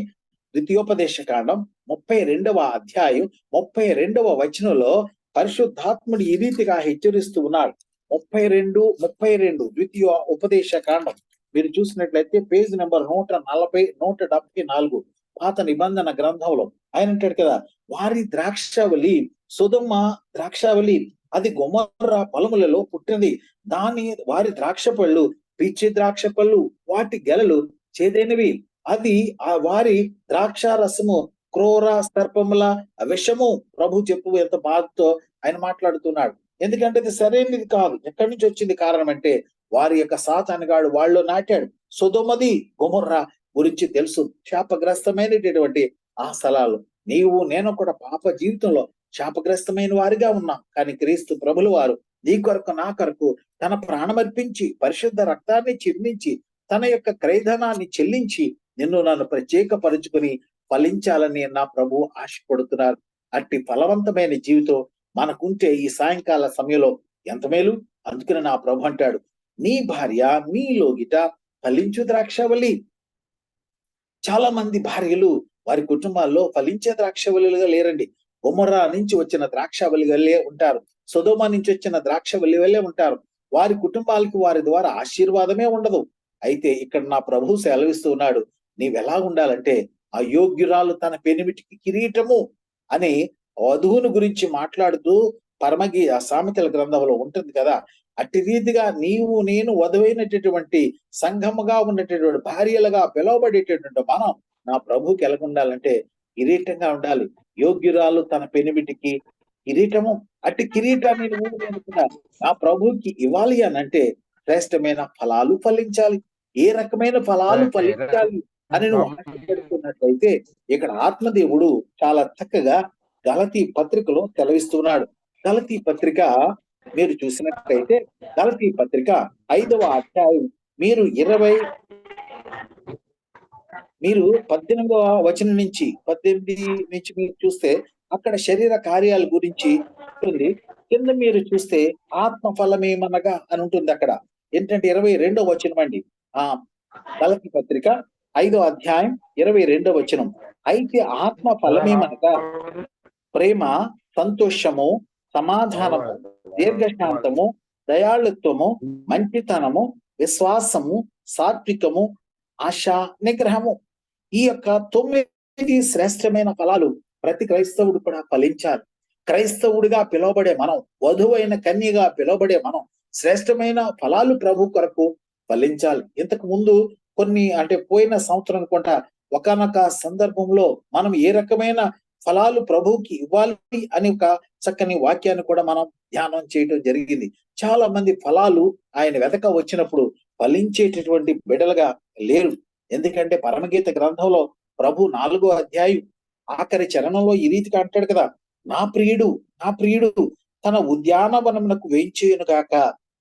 ద్వితీయోపదేశ కాండం 32వ అధ్యాయం 32వ వచనంలో పరిశుద్ధాత్ముడు ఈ రీతిగా హెచ్చరిస్తూ ఉన్నాడు. 32 ద్వితీయ ఉపదేశ కాండం మీరు చూసినట్లయితే పేజ్ నెంబర్ 174 పాత నిబంధన గ్రంథంలో ఆయన అంటాడు కదా, వారి ద్రాక్షావళి సొదొమ ద్రాక్షావళి అది గొమొర్రా పొలములలో పుట్టినది, వారి ద్రాక్ష పళ్ళు పిచ్చి ద్రాక్ష పళ్ళు, వాటి గెలలు చేదైనవి, అది ఆ వారి ద్రాక్ష రసము క్రూర సర్పముల విషము. ప్రభు చెప్పు ఎంత బాధతో ఆయన మాట్లాడుతున్నాడు. ఎందుకంటే ఇది సరైనది కాదు. ఎక్కడి నుంచి వచ్చింది కారణం అంటే వారి యొక్క సాతానుగాడు వాళ్ళు నాటాడు. సొదొమది గొమొర్రా గురించి తెలుసు, శాపగ్రస్తమైనటువంటి ఆ స్థలాలు. నీవు నేను కూడా పాప జీవితంలో శాపగ్రస్తమైన వారిగా ఉన్నాం. కానీ క్రీస్తు ప్రభులు వారు నీ కొరకు నా కొరకు తన ప్రాణమర్పించి పరిశుద్ధ రక్తాన్ని చిందించి తన యొక్క క్రయధనాన్ని చెల్లించి నిన్ను నన్ను ప్రత్యేకపరుచుకుని ఫలించాలని నా ప్రభు ఆశపడుతున్నారు. అట్టి ఫలవంతమైన జీవితం మనకుంటే ఈ సాయంకాల సమయంలో ఎంత మేలు. అందుకని నా ప్రభు అంటాడు, నీ భార్య నీలోగిట ఫలించు ద్రాక్షవల్లి. చాలా మంది భార్యలు వారి కుటుంబాల్లో ఫలించే ద్రాక్షవల్లిగా లేరండి. గొమొర్రా నుంచి వచ్చిన ద్రాక్షవల్లిగా ఉంటారు, సొదొమ నుంచి వచ్చిన ద్రాక్షవల్లి వల్లే ఉంటారు. వారి కుటుంబాలకు వారి ద్వారా ఆశీర్వాదమే ఉండదు. అయితే ఇక్కడ నా ప్రభు సెలవిస్తూ ఉన్నాడు, నీవెలా ఉండాలంటే అయోగ్యురాలు తన పెనిమిటికి కిరీటము అని వధువును గురించి మాట్లాడుతూ సామెతల గ్రంథంలో ఉంటుంది కదా. అట్టి రీతిగా నీవు నేను వధువైనటువంటి సంఘముగా ఉన్నటువంటి భార్యలుగా పిలువబడేటటువంటి మనం నా ప్రభుకి ఎలా ఉండాలంటే కిరీటంగా ఉండాలి. యోగ్యురాలు తన పెనిమిటికి కిరీటము, అట్టి కిరీటాన్ని నువ్వు నేను కూడా నా ప్రభుకి ఇవ్వాలి అని అంటే శ్రేష్టమైన ఫలాలు ఫలించాలి. ఏ రకమైన ఫలాలు ఫలించాలి అని నువ్వు ఆశపడుతున్నట్లయితే ఇక్కడ ఆత్మదేవుడు చాలా చక్కగా గలతీ పత్రికలో సెలవిస్తున్నాడు. గలతీ పత్రిక మీరు చూసినట్లయితే గలతీ పత్రిక 5వ అధ్యాయం మీరు 18వ వచనం నుంచి 18 నుంచి మీరు చూస్తే అక్కడ శరీర కార్యాల గురించి ఉంటుంది. కింద మీరు చూస్తే ఆత్మ ఫలమేమనగా అని ఉంటుంది. అక్కడ ఏంటంటే 22వ వచనం అండి. గలతీ పత్రిక 5వ అధ్యాయం 22వ వచనం. అయితే ఆత్మ ఫలమేమనగా ప్రేమ, సంతోషము, సమాధానము, దీర్ఘశాంతము, దయాళుత్వము, మంచితనము, విశ్వాసము, సాత్వికము, ఆశా నిగ్రహము. ఈ యొక్క 9 శ్రేష్టమైన ఫలాలు ప్రతి క్రైస్తవుడు కూడా ఫలించాలి. క్రైస్తవుడిగా పిలువబడే మనం, వధువైన కన్యగా పిలువబడే మనం శ్రేష్టమైన ఫలాలు ప్రభు కొరకు ఫలించాలి. ఇంతకు ముందు కొన్ని అంటే పోయిన సంవత్సరం అనుకుంటా ఒకనొక సందర్భంలో మనం ఏ రకమైన ఫలాలు ప్రభువుకి ఇవ్వాలి అని ఒక చక్కని వాక్యాన్ని కూడా మనం ధ్యానం చేయడం జరిగింది. చాలా మంది ఫలాలు ఆయన వెతక వచ్చినప్పుడు ఫలించేటటువంటి బిడ్డలుగా లేరు. ఎందుకంటే పరమగీత గ్రంథంలో ప్రభు 4వ అధ్యాయం ఆఖరి చరణంలో ఈ రీతిగా అంటాడు కదా, నా ప్రియుడు తన ఉద్యానవనమునకు వేంచేయును గాక,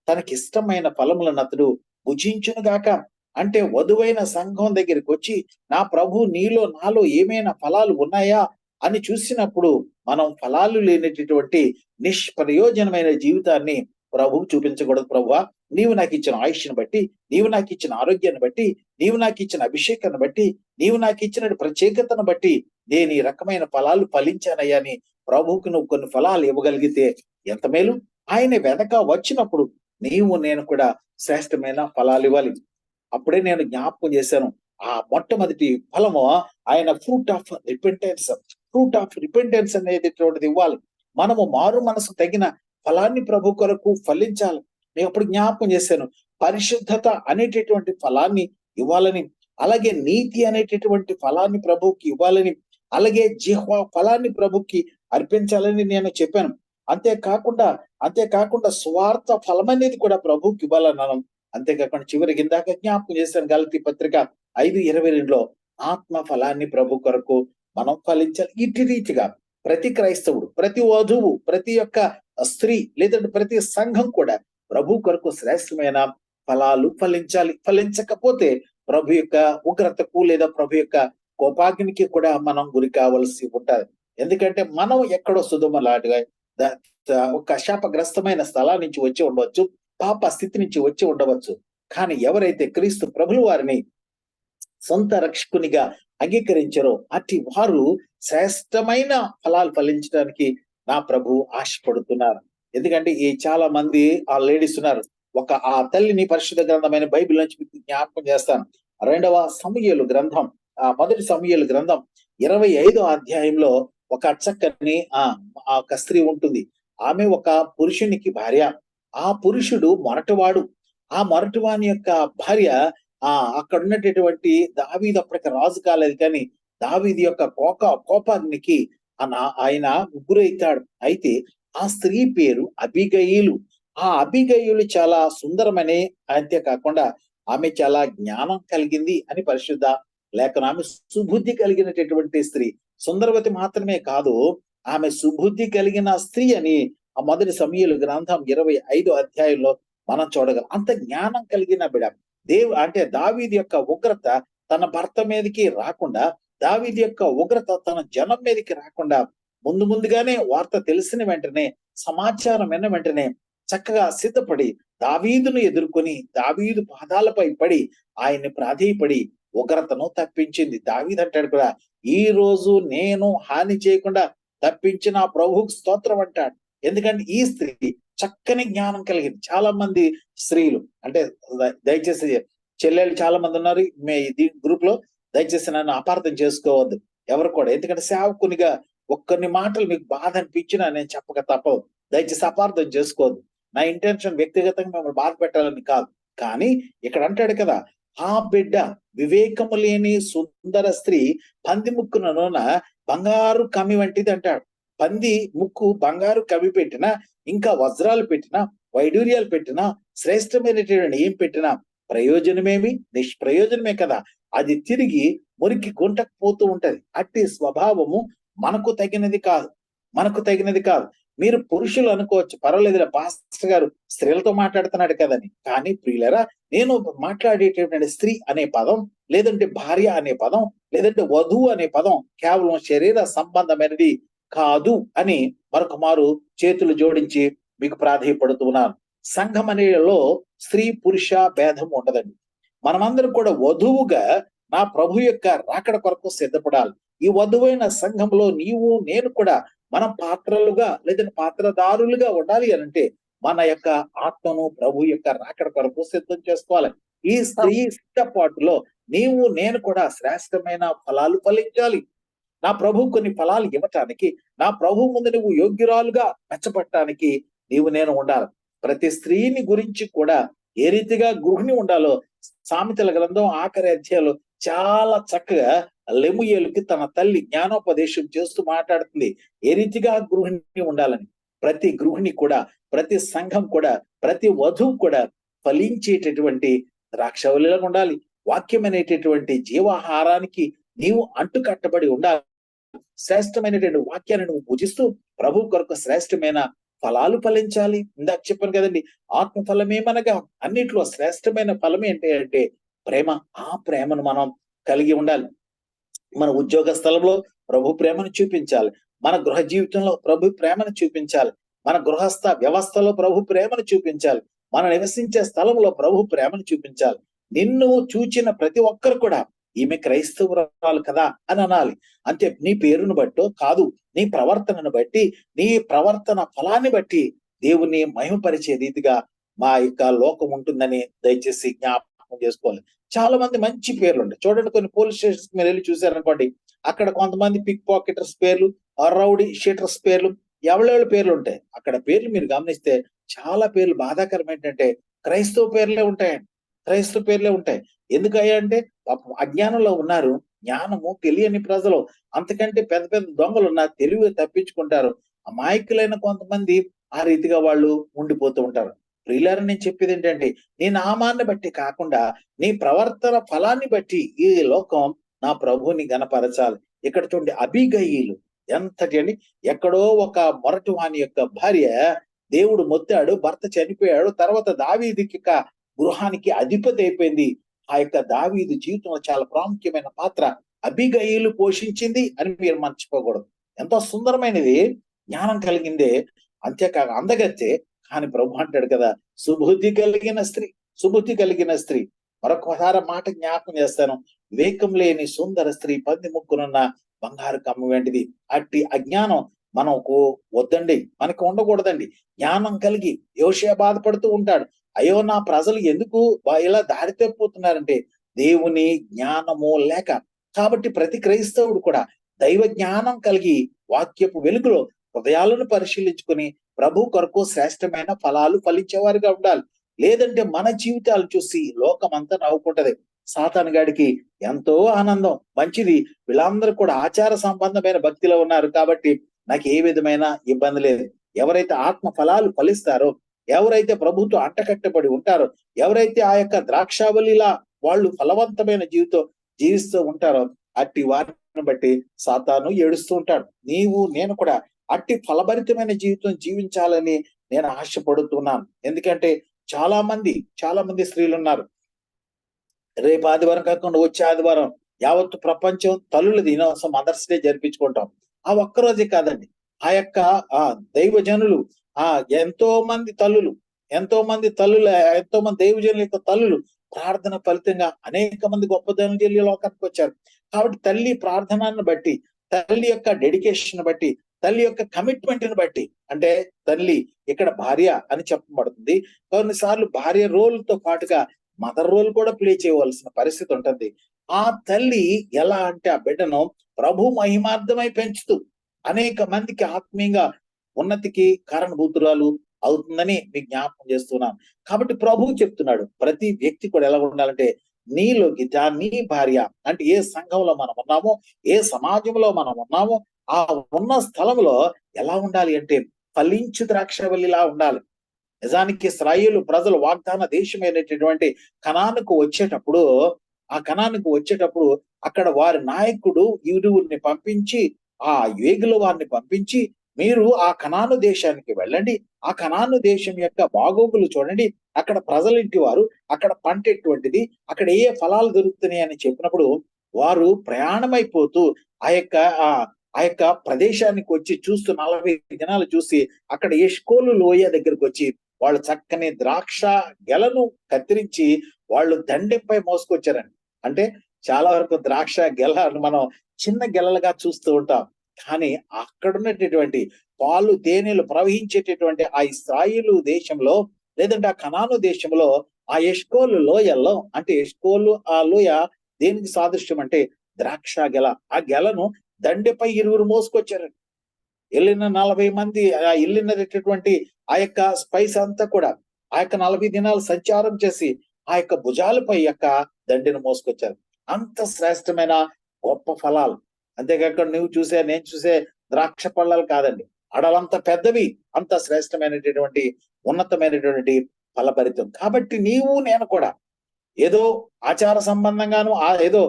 తనకిష్టమైన ఫలములను అతడు భుజించును గాక. అంటే వధువైన సంఘం దగ్గరికి వచ్చి నా ప్రభు నీలో నాలో ఏమైనా ఫలాలు ఉన్నాయా అని చూసినప్పుడు మనం ఫలాలు లేనటువంటి నిష్ప్రయోజనమైన జీవితాన్ని ప్రభువు చూపించకూడదు. ప్రభువా, నీవు నాకు ఇచ్చిన ఆయుష్ను బట్టి, నీవు నాకు ఇచ్చిన ఆరోగ్యాన్ని బట్టి, నీవు నాకు ఇచ్చిన అభిషేకాన్ని బట్టి, నీవు నాకు ఇచ్చిన ప్రత్యేకతను బట్టి నేను ఈ రకమైన ఫలాలు ఫలించానయ్యా అని ప్రభువుకు నువ్వు కొన్ని ఫలాలు ఇవ్వగలిగితే ఎంత మేలు. ఆయన వెనక వచ్చినప్పుడు నీవు నేను కూడా శ్రేష్టమైన ఫలాలు ఇవ్వాలి. అప్పుడే నేను జ్ఞాపకం చేశాను, ఆ మొట్టమొదటి ఫలము ఆయన ఫ్రూట్ ఆఫ్ రిపెంటెన్స్ అనేటటువంటిది ఇవ్వాలి. మనము మారు మనసు తగిన ఫలాన్ని ప్రభు కొరకు ఫలించాలి. నేను అప్పుడు జ్ఞాపకం చేశాను, పరిశుద్ధత అనేటటువంటి ఫలాన్ని ఇవ్వాలని, అలాగే నీతి అనేటటువంటి ఫలాన్ని ప్రభుకి ఇవ్వాలని, అలాగే జిహ్వా ఫలాన్ని ప్రభుకి అర్పించాలని నేను చెప్పాను. అంతేకాకుండా స్వార్థ ఫలం అనేది కూడా ప్రభుకి ఇవ్వాలన్నాను. అంతేకాకుండా చివరికి ఇందాక జ్ఞాపకం చేశాను, గలతీ పత్రిక 5:22 ఆత్మ ఫలాన్ని ప్రభు కొరకు మనం ఫలించాలి. ఇటు రీతిగా ప్రతి క్రైస్తవుడు, ప్రతి వధువు, ప్రతి ఒక్క స్త్రీ లేదంటే ప్రతి సంఘం కూడా ప్రభు కొరకు శ్రేష్టమైన ఫలాలు ఫలించాలి. ఫలించకపోతే ప్రభు యొక్క ఉగ్రతకు లేదా ప్రభు యొక్క కోపాగ్నికి కూడా మనం గురి కావలసి ఉంటుంది. ఎందుకంటే మనం ఎక్కడో సుధుమలాగా ఒక శాపగ్రస్తమైన స్థలం నుంచి వచ్చి ఉండవచ్చు, పాప స్థితి నుంచి వచ్చి ఉండవచ్చు. కానీ ఎవరైతే క్రీస్తు ప్రభుల వారిని సొంత రక్షకునిగా అంగీకరించారో అట్టి వారు శ్రేష్టమైన ఫలాలు ఫలించడానికి నా ప్రభు ఆశపడుతున్నారు. ఎందుకంటే ఈ చాలా మంది ఆ లేడీస్ ఉన్నారు. ఆ తల్లిని పరిశుద్ధ గ్రంథమైన బైబిల్ నుంచి మీకు జ్ఞాపకం చేస్తాను. 2వ సమూయేలు గ్రంథం, మొదటి సమూయేలు గ్రంథం 25వ అధ్యాయంలో ఒక చక్కని ఒక స్త్రీ ఉంటుంది. ఆమె ఒక పురుషునికి భార్య. ఆ పురుషుడు మొరటివాడు. ఆ మొరటివాని యొక్క భార్య అక్కడ ఉన్నటువంటి దావీదు అప్పటికి రాజు కాలేదు, కానీ దావీదు యొక్క కోపానికి ఆయన గురవుతాడు. అయితే ఆ స్త్రీ పేరు అబిగయీలు. ఆ అబిగయీలు చాలా సుందరమని, అంతేకాకుండా ఆమె చాలా జ్ఞానం కలిగింది అని పరిశుద్ధ లేఖనం. ఆమె సుబుద్ధి కలిగినటువంటి స్త్రీ. సుందరవతి మాత్రమే కాదు, ఆమె సుబుద్ధి కలిగిన స్త్రీ అని ఆ మొదటి సమూయేలు గ్రంథం 25వ అధ్యాయంలో మనం చూడగలం. అంత జ్ఞానం కలిగిన బిడ. అంటే దావీదు యొక్క ఉగ్రత తన భర్త మీదకి రాకుండా, దావీదు యొక్క ఉగ్రత తన జనం మీదకి రాకుండా ముందుగానే వార్త తెలిసిన వెంటనే, సమాచారం విన్న వెంటనే చక్కగా సిద్ధపడి దావీదును ఎదుర్కొని దావీదు పాదాలపై పడి ఆయన్ని ప్రాధేయపడి ఉగ్రతను తప్పించింది. దావీదు అంటాడు కూడా, ఈ రోజు నేను హాని చేయకుండా తప్పించిన ప్రభువుకు స్తోత్రం అంటాడు. ఎందుకంటే ఈ స్త్రీ చక్కని జ్ఞానం కలిగింది. చాలా మంది స్త్రీలు, అంటే దయచేసి చెల్లెలు చాలా మంది ఉన్నారు ఈ గ్రూప్ లో, దయచేసి నన్ను అపార్థం చేసుకోవద్దు ఎవరు కూడా. ఎందుకంటే సేవకునిగా కొన్ని మాటలు మీకు బాధ అనిపించినా నేను చెప్పక తప్పదు. దయచేసి అపార్థం చేసుకోవద్దు. నా ఇంటెన్షన్ వ్యక్తిగతంగా మిమ్మల్ని బాధ పెట్టాలని కాదు. కానీ ఇక్కడ అంటాడు కదా, ఆ బిడ్డ వివేకము లేని సుందర స్త్రీ పంది ముక్కున బంగారు కమి వంటిది అంటాడు. పంది ముక్కు బంగారు కవి పెట్టినా, ఇంకా వజ్రాలు పెట్టినా, వైడూర్యాలు పెట్టినా, శ్రేష్టమైనటువంటి ఏం పెట్టినా ప్రయోజనమేమి? నిష్ప్రయోజనమే కదా. అది తిరిగి మురికి గుంటకు పోతూ ఉంటది. అట్టి స్వభావము మనకు తగినది కాదు. మీరు పురుషులు అనుకోవచ్చు, పర్వాలేదు పాస్టర్ గారు స్త్రీలతో మాట్లాడుతున్నాడు కదని. కానీ ప్రియులరా, నేను మాట్లాడేటటువంటి స్త్రీ అనే పదం, లేదంటే భార్య అనే పదం, లేదంటే వధువు అనే పదం కేవలం శరీర సంబంధమైనది కాదు అని మరొక మారు చేతులు జోడించి మీకు ప్రాధేయపడుతున్నాను. సంఘం అనేలో స్త్రీ పురుష భేదం ఉండదండి. మనమందరం కూడా వధువుగా నా ప్రభు యొక్క రాకడ కొరకు సిద్ధపడాలి. ఈ వధువైన సంఘంలో నీవు నేను కూడా మనం పాత్రలుగా లేదంటే పాత్రదారులుగా ఉండాలి అనంటే మన యొక్క ఆత్మను ప్రభు యొక్క రాకడ కొరకు సిద్ధం చేసుకోవాలి. ఈ స్త్రీ సిద్ధపాటులో నీవు నేను కూడా శ్రేష్టమైన ఫలాలు ఫలించాలి. నా ప్రభు కొన్ని ఫలాలు ఇవ్వటానికి, నా ప్రభు ముందు నువ్వు యోగ్యురాలుగా మెచ్చపడటానికి నీవు నేను ఉండాలి. ప్రతి స్త్రీని గురించి కూడా ఏ రీతిగా గృహిణి ఉండాలో సామెతల గ్రంథం ఆఖరి అధ్యాయంలో చాలా చక్కగా లెమూయేలుకి తన తల్లి జ్ఞానోపదేశం చేస్తూ మాట్లాడుతుంది ఏ రీతిగా గృహిణి ఉండాలని. ప్రతి గృహిణి కూడా, ప్రతి సంఘం కూడా, ప్రతి వధువు కూడా ఫలించేటటువంటి ద్రాక్షవల్లిలాగా ఉండాలి. వాక్యం అనేటటువంటి జీవాహారానికి నీవు అంటు కట్టబడి ఉండాలి. శ్రేష్టమైనటువంటి వాక్యాన్ని నువ్వు పూజిస్తూ ప్రభు కొరకు శ్రేష్టమైన ఫలాలు ఫలించాలి. ఇందాక చెప్పాను కదండి, ఆత్మ ఫలమేమనగా అన్నిట్లో శ్రేష్టమైన ఫలం ఏంటి అంటే ప్రేమ. ఆ ప్రేమను మనం కలిగి ఉండాలి. మన ఉద్యోగ స్థలంలో ప్రభు ప్రేమను చూపించాలి. మన గృహ జీవితంలో ప్రభు ప్రేమను చూపించాలి. మన గృహస్థ వ్యవస్థలో ప్రభు ప్రేమను చూపించాలి. మనం నివసించే స్థలంలో ప్రభు ప్రేమను చూపించాలి. నిన్ను చూచిన ప్రతి ఒక్కరు కూడా ఈమె క్రైస్తవురాలు కదా అని అనాలి. అంతే, నీ పేరును బట్టో కాదు, నీ ప్రవర్తనను బట్టి, నీ ప్రవర్తన ఫలాన్ని బట్టి దేవుని మహిమపరిచే రీతిగా మా యొక్క లోకం ఉంటుందని దయచేసి జ్ఞాపకం చేసుకోవాలి. చాలా మంది మంచి పేర్లు ఉంటాయి. చూడండి, కొన్ని పోలీస్ స్టేషన్స్ మీరు వెళ్ళి చూసారనుకోండి, అక్కడ కొంతమంది పిక్ పాకెటర్స్ పేర్లు, రౌడీ షీటర్స్ పేర్లు, ఎవరెవరి పేర్లు ఉంటాయి. అక్కడ పేర్లు మీరు గమనిస్తే చాలా పేర్లు బాధాకరం ఏంటంటే క్రైస్తవ పేర్లే ఉంటాయండి. క్రైస్తవ పేర్లే ఉంటాయి. ఎందుకయ్యా అంటే అజ్ఞానంలో ఉన్నారు. జ్ఞానము తెలియని ప్రజలు, అంతకంటే పెద్ద పెద్ద దొంగలు ఉన్న తెలివి తప్పించుకుంటారు. అమాయకులైన కొంతమంది ఆ రీతిగా వాళ్ళు ఉండిపోతూ ఉంటారు. ప్రియులారా, నేను చెప్పేది ఏంటంటే నీ నామాన్ని బట్టి కాకుండా నీ ప్రవర్తన ఫలాన్ని బట్టి ఈ లోకం నా ప్రభువుని గణపరచాలి. ఇక్కడ చూడండి, అబీగయీలు ఎంతటి అండి, ఎక్కడో ఒక మొరటి వాని యొక్క భార్య దేవుడు మొత్తాడు, భర్త చనిపోయాడు, తర్వాత దావీదుకి గృహానికి అధిపతి అయిపోయింది. ఆ యొక్క దావీదు జీవితంలో చాలా ప్రాముఖ్యమైన పాత్ర అబీగయీలు పోషించింది అని మీరు మర్చిపోకూడదు. ఎంతో సుందరమైనది, జ్ఞానం కలిగిందే, అంతేకాక అందగత్తే. కానీ ప్రభు అంటాడు కదా, సుబుద్ధి కలిగిన స్త్రీ, సుబుద్ధి కలిగిన స్త్రీ. మరొకసారి మాట జ్ఞాపకం చేస్తాను, వివేకం లేని సుందర స్త్రీ పంది ముక్కునున్న బంగారు కమ్మ వంటిది. అట్టి అజ్ఞానం మనకు వద్దండి, మనకు ఉండకూడదండి. జ్ఞానం కలిగి యోషియా బాధపడుతూ ఉంటాడు, అయ్యో నా ప్రజలు ఎందుకు ఇలా దారి తప్పిపోతున్నారంటే దేవుని జ్ఞానము లేక. కాబట్టి ప్రతి క్రైస్తవుడు కూడా దైవ జ్ఞానం కలిగి వాక్యపు వెలుగులో హృదయాలను పరిశీలించుకొని ప్రభు కొరకు శ్రేష్టమైన ఫలాలు ఫలించేవారుగా ఉండాలి. లేదంటే మన జీవితాలు చూసి లోకం అంతా నవ్వుకుంటది. సాతాను గాడికి ఎంతో ఆనందం, మంచిది, వీళ్ళందరూ కూడా ఆచార సంబంధమైన భక్తిలో ఉన్నారు కాబట్టి నాకు ఏ విధమైన ఇబ్బంది లేదు. ఎవరైతే ఆత్మ ఫలాలు ఫలిస్తారో, ఎవరైతే ప్రభుత్వం అంటకట్టబడి ఉంటారో, ఎవరైతే ఆ యొక్క ద్రాక్షావళిలా వాళ్ళు ఫలవంతమైన జీవితం జీవిస్తూ ఉంటారో, అట్టి వారిని బట్టి సాతాను ఏడుస్తూ ఉంటాడు. నీవు నేను కూడా అట్టి ఫలభరితమైన జీవితం జీవించాలని నేను ఆశపడుతున్నాను. ఎందుకంటే చాలా మంది స్త్రీలు ఉన్నారు. రేపు ఆదివారం కాకుండా వచ్చే ఆదివారం యావత్తు ప్రపంచం తల్లుల దినోత్సవం, మదర్స్ డే జరిపించుకుంటాం. ఆ ఒక్కరోజే కాదండి, ఆ యొక్క దైవజనులు, ఎంతో మంది దైవజనుల యొక్క తల్లులు ప్రార్థన ఫలితంగా అనేక మంది గొప్ప దైవజనులు లోకానికి వచ్చారు. కాబట్టి తల్లి ప్రార్థనను బట్టి, తల్లి యొక్క డెడికేషన్ బట్టి, తల్లి యొక్క కమిట్మెంట్ ని బట్టి, అంటే తల్లి ఇక్కడ భార్య అని చెప్పబడుతుంది. కొన్నిసార్లు భార్య రోల్ తో పాటుగా మదర్ రోల్ కూడా ప్లే చేయవలసిన పరిస్థితి ఉంటుంది. ఆ తల్లి ఎలా అంటే ఆ బిడ్డను ప్రభు మహిమార్థమై పెంచుతూ అనేక మందికి ఆత్మీయంగా ఉన్నతికి కారణభూతురాలు అవుతుందని మీకు జ్ఞాపకం చేస్తున్నాను. కాబట్టి ప్రభువు చెప్తున్నాడు, ప్రతి వ్యక్తి కూడా ఎలా ఉండాలంటే నీలోకి నీ భార్య, అంటే ఏ సంఘంలో మనం ఉన్నామో, ఏ సమాజంలో మనం ఉన్నామో, ఆ ఉన్న స్థలంలో ఎలా ఉండాలి అంటే ఫలించు ద్రాక్షవల్లిలా ఉండాలి. నిజానికి ఇశ్రాయేలు ప్రజలు వాగ్దాన దేశమైనటువంటి కనానుకు వచ్చేటప్పుడు, అక్కడ వారి నాయకుడు ఇరువురిని పంపించి, ఆ యేగుల వారిని పంపించి, మీరు ఆ కనాను దేశానికి వెళ్ళండి, ఆ కనాను దేశం యొక్క బాగోగులు చూడండి, అక్కడ ప్రజలింటి వారు, అక్కడ పంట ఎటువంటిది, అక్కడ ఏ ఫలాలు దొరుకుతున్నాయి అని చెప్పినప్పుడు వారు ప్రయాణమైపోతూ ఆ యొక్క ప్రదేశానికి వచ్చి చూస్తూ 40 దినాలు చూసి అక్కడ ఎష్కోలు లోయ దగ్గరకు వచ్చి వాళ్ళు చక్కని ద్రాక్ష గెలను కత్తిరించి వాళ్ళు దండెంపై మోసుకొచ్చారండి. అంటే చాలా వరకు ద్రాక్ష గెల మనం చిన్న గెలలుగా చూస్తూ ఉంటాం, కానీ అక్కడున్నటువంటి పాలు తేనెలు ప్రవహించేటటువంటి ఆ ఇశ్రాయేలు దేశంలో, లేదంటే ఆ కనాను దేశంలో, ఆ ఎష్కోలు లోయల్లో, అంటే ఎష్కోలు ఆ లోయ దేనికి సాదృశ్యం అంటే ద్రాక్ష గెల. ఆ గెలను దండెపై 20 మోసుకొచ్చారండి. వెళ్ళిన 40 మంది వెళ్ళినటువంటి ఆ యొక్క స్పైస్ అంతా కూడా ఆ యొక్క 40 దినాలు సంచారం చేసి ఆ యొక్క భుజాలపై యొక్క దండెను మోసుకొచ్చారు. అంత శ్రేష్టమైన గొప్ప ఫలాలు. అంతేకాక నేను చూసే ద్రాక్ష పళ్ళాలు కాదండి, అడలంత పెద్దవి, అంత శ్రేష్టమైనటువంటి ఉన్నతమైనటువంటి ఫలభరితం. కాబట్టి నీవు నేను కూడా ఏదో ఆచార సంబంధంగాను ఏదో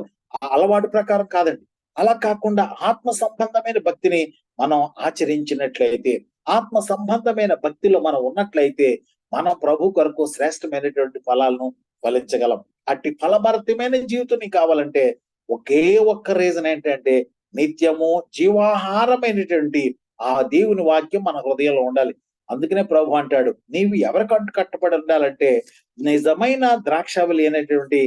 అలవాటు ప్రకారం కాదండి, అలా కాకుండా ఆత్మ సంబంధమైన భక్తిని మనం ఆచరించినట్లయితే, ఆత్మ సంబంధమైన భక్తిలో మనం ఉన్నట్లయితే మనం ప్రభు కొరకు శ్రేష్టమైనటువంటి ఫలాలను ఫలించగలం. అట్టి ఫలభరితమైన జీవితం నీకు కావాలంటే ఒకే ఒక్క రీజన్ ఏంటంటే నిత్యము జీవాహారమైనటువంటి ఆ దేవుని వాక్యం మన హృదయంలో ఉండాలి. అందుకనే ప్రభు అంటాడు, నీవు ఎవరికంటూ కట్టబడి ఉండాలంటే నిజమైన ద్రాక్షావళి అనేటువంటి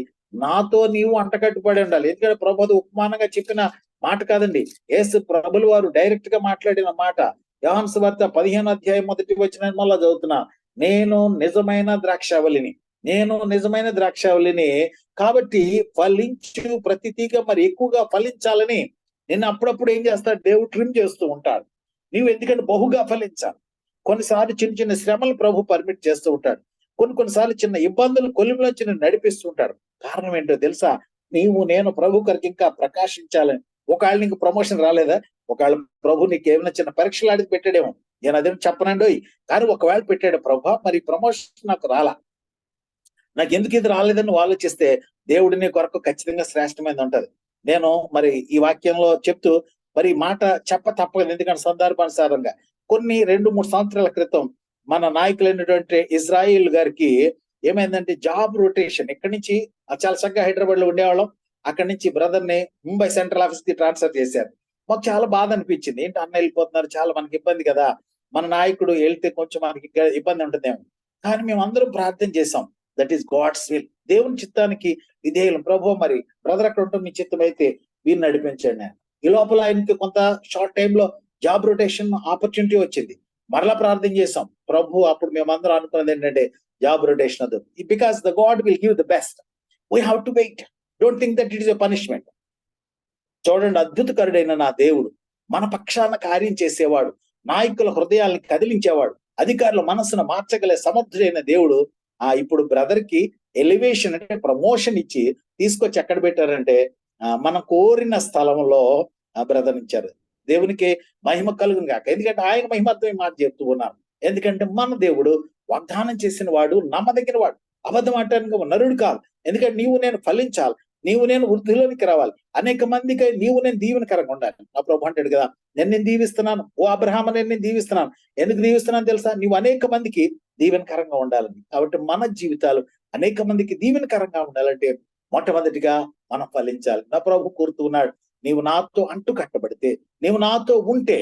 నాతో నీవు అంటకట్టుబడి ఉండాలి. ఎందుకంటే ప్రభు అది ఉపమానంగా చెప్పిన మాట కాదండి, యేసు ప్రభులు వారు డైరెక్ట్ గా మాట్లాడిన మాట. యోహాను సువార్త 15వ అధ్యాయం 1వ వచనం మళ్ళా చదువుతున్నా, నేను నిజమైన ద్రాక్షావళిని, నేను నిజమైన ద్రాక్షావళిని. కాబట్టి ఫలించు ప్రతి తీగ మరి ఎక్కువగా ఫలించాలని నేను అప్పుడప్పుడు ఏం చేస్తాడు, దేవుడు ట్రిమ్ చేస్తూ ఉంటాడు. నీవు ఎందుకంటే బహుగా ఫలించాలి. కొన్నిసార్లు చిన్న చిన్న శ్రమలు ప్రభు పర్మిట్ చేస్తూ ఉంటాడు. కొన్నిసార్లు చిన్న ఇబ్బందులు కొలిమిలోంచి నడిపిస్తూ ఉంటాడు. కారణం ఏంటో తెలుసా, నేను ప్రభు కొరకు ఇంకా ప్రకాశించాలని. ఒకవేళ నీకు ప్రమోషన్ రాలేదా, ఒకవేళ ప్రభు నీకు ఏమైనా చిన్న పరీక్షలు ఆడికి పెట్టాడేమో, నేను అదేం చెప్పనండి. కానీ ఒకవేళ పెట్టాడు ప్రభు, మరి ప్రమోషన్ నాకు రాలా, నాకు ఎందుకు ఇది రాలేదని నువ్వు ఆలోచిస్తే దేవుడి నీ కొరకు ఖచ్చితంగా శ్రేష్టమైనది ఉంటది. నేను మరి ఈ వాక్యంలో చెప్తూ మరి మాట చెప్ప తప్పదు, ఎందుకంటే సందర్భానుసారంగా కొన్ని 2-3 సంవత్సరాల క్రితం మన నాయకులైనటువంటి ఇజ్రాయిల్ గారికి ఏమైందంటే జాబ్ రొటేషన్. ఇక్కడి నుంచి చాలా చక్కగా హైదరాబాద్ లో ఉండేవాళ్ళం, అక్కడి నుంచి బ్రదర్ ని ముంబై సెంట్రల్ ఆఫీస్ కి ట్రాన్స్ఫర్ చేశారు. మాకు చాలా బాధ అనిపించింది, ఏంటి అన్న వెళ్ళిపోతున్నారు, చాలా మనకి ఇబ్బంది కదా, మన నాయకుడు వెళ్తే కొంచెం మనకి ఇబ్బంది ఉంటుందేమో. కానీ మేము అందరం ప్రార్థన చేసాం, దట్ ఈస్ గాడ్స్ విల్, దేవుని చిత్తానికి విధేయులం. ప్రభు మరి బ్రదర్ అక్కడ ఉంటుంది, మీ చిత్తం అయితే వీరిని నడిపించండి. ఈ లోపల ఆయనకి కొంత షార్ట్ టైమ్ లో జాబ్ రొటేషన్ ఆపర్చునిటీ వచ్చింది. మరలా ప్రార్థన చేసాం ప్రభు. అప్పుడు మేమందరం అనుకున్నది ఏంటంటే జాబ్ రొటేషన్ వద్దు, because the God will give the best, we have to wait, don't think that it is a punishment. చూడండి, అద్భుతకరుడైన నా దేవుడు, మన పక్షాన కార్యం చేసేవాడు, నాయకుల హృదయాల్ని కదిలించేవాడు, అధికారుల మనసును మార్చగల సమర్థుడైన దేవుడు ఇప్పుడు బ్రదర్ కి ఎలివేషన్ అంటే ప్రమోషన్ ఇచ్చి తీసుకొచ్చి ఎక్కడ పెట్టారంటే మనం కోరిన స్థలంలో బ్రదర్ ఇచ్చారు. దేవునికి మహిమ కలుగును గాక. ఎందుకంటే ఆయన మహిమార్థం మాట చెప్తూ ఉన్నాను. ఎందుకంటే మన దేవుడు వాగ్దానం చేసిన వాడు, నమ్మదగిన వాడు, అబద్ధం అంటానికి నరుడు కాదు. ఎందుకంటే నీవు నేను ఫలించాలి, నీవు నేను వృద్ధిలోనికి రావాలి, అనేక మందికి నీవు నేను దీవెనకరంగా ఉండాలి. నా ప్రభు అంటాడు కదా, నేను దీవిస్తున్నాను, ఓ అబ్రహాం నేను దీవిస్తున్నాను. ఎందుకు దీవిస్తున్నాను తెలుసా, నీవు అనేక మందికి దీవెనకరంగా ఉండాలని. కాబట్టి మన జీవితాలు అనేక మందికి దీవెనకరంగా ఉండాలంటే మొట్టమొదటిగా మనం ఫలించాలి. నా ప్రభు కోరుతూ ఉన్నాడు, నీవు నాతో అంటు కట్టబడితే, నీవు నాతో ఉంటే,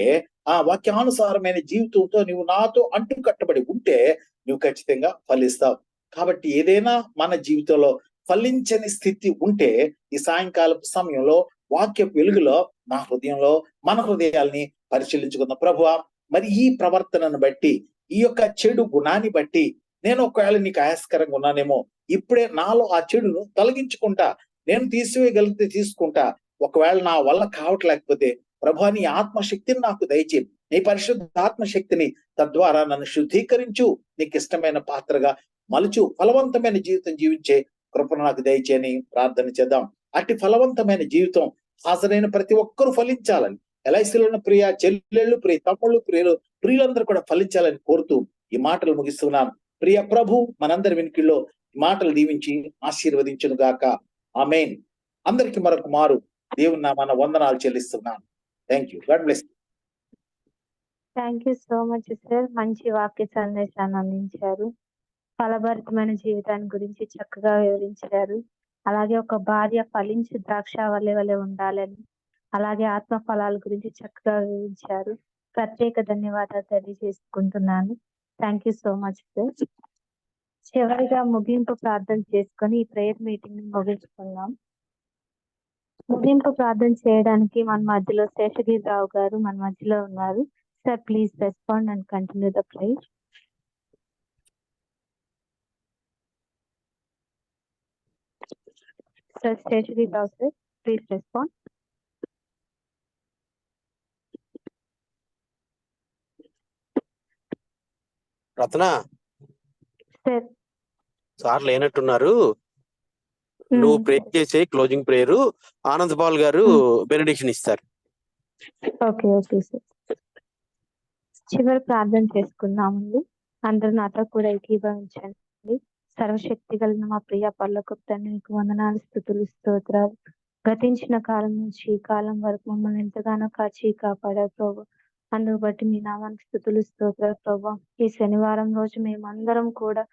ఆ వాక్యానుసారమైన జీవితంతో నీవు నాతో అంటు కట్టబడి ఉంటే నువ్వు ఖచ్చితంగా ఫలిస్తావు. కాబట్టి ఏదైనా మన జీవితంలో ఫలించని స్థితి ఉంటే ఈ సాయంకాలపు సమయంలో వాక్య వెలుగులో నా హృదయంలో మన హృదయాల్ని పరిశీలించుకుందాం. ప్రభువా, మరి ఈ ప్రవర్తనను బట్టి, ఈ యొక్క చెడు గుణాన్ని బట్టి నేను ఒకవేళ నీకు ఆయాస్కరంగా ఉన్నానేమో, ఇప్పుడే నాలో ఆ చెడును తొలగించుకుంటా, నేను తీసివేయగలిగితే తీసుకుంటా. ఒకవేళ నా వల్ల కావట్లేకపోతే ప్రభువా, నీ ఆత్మశక్తిని నాకు దయచేయి, నీ పరిశుద్ధ ఆత్మశక్తిని, తద్వారా నన్ను శుద్ధీకరించు, నీకు ఇష్టమైన పాత్రగా మలుచు, ఫలవంతమైన జీవితం జీవించే కృపను నాకు దయచేయని ప్రార్థన చేద్దాం. అట్టి ఫలవంతమైన జీవితం హాజరైన ప్రతి ఒక్కరూ ఫలించాలని, ఎల్ఐసిలో ఉన్న ప్రియ చెల్లెళ్ళు, ప్రియ తమ్ముళ్ళు, ప్రియులందరూ కూడా ఫలించాలని కోరుతూ ఈ మాటలు ముగిస్తున్నాను. ప్రియ ప్రభు మనందరి వెనుకల్లో ఈ మాటలు దీవించి ఆశీర్వదించును గాక. ఆమేన్. అందరికి మరొక మారు దేవుని నామాన వందనాలు చెల్లిస్తున్నాను. Thank you. God bless. Thank you so much sir. మంచి వాక్య సందేశాన్ని అందించారు. ఫలభరితమైన జీవితాన్ని గురించి చక్కగా వివరించారు. అలాగే ఒక భార్య ఫలించి ద్రాక్షావళి వలె ఉండాలని, అలాగే ఆత్మ ఫలాల గురించి చక్కగా వివరించారు. ప్రత్యేక ధన్యవాదాలు తెలియజేసుకుంటున్నాను. Thank you so much sir. చివరిగా ముగింపు ప్రార్థన చేసుకొని ఈ ప్రేయర్ మీటింగ్ ని ముగించుకుందాం. ముగింపు ప్రార్థన చేయడానికి మన మధ్యలో శేషగిరిరావు గారు మన మధ్యలో ఉన్నారు. Sir, please respond and continue the prayer. Sir, Seshagirirao sir, please respond. Ratna sir, sir లేనట్టున్నారు, నువ్వు ప్రేయర్ చేసే closing prayer, Anand Paul garu benediction ఇస్తారు. Okay okay sir. చివరి ప్రార్థన చేసుకుందామండి. అందరూ నాతో కూడా ఏకీభవించండి. సర్వశక్తి కలిగిన మా ప్రియ పరలోకపు తండ్రి, నీకు వందనాలు, స్తుతులు, స్తోత్రాలు. గతించిన కాలం నుంచి ఈ కాలం వరకు మమ్మల్ని ఎంతగానో కాచి కాపాడారు ప్రభు. అందుకు బట్టి మీ నామానికి స్తుతులు స్తోత్రాలు ప్రభు. ఈ శనివారం రోజు మేమందరం కూడా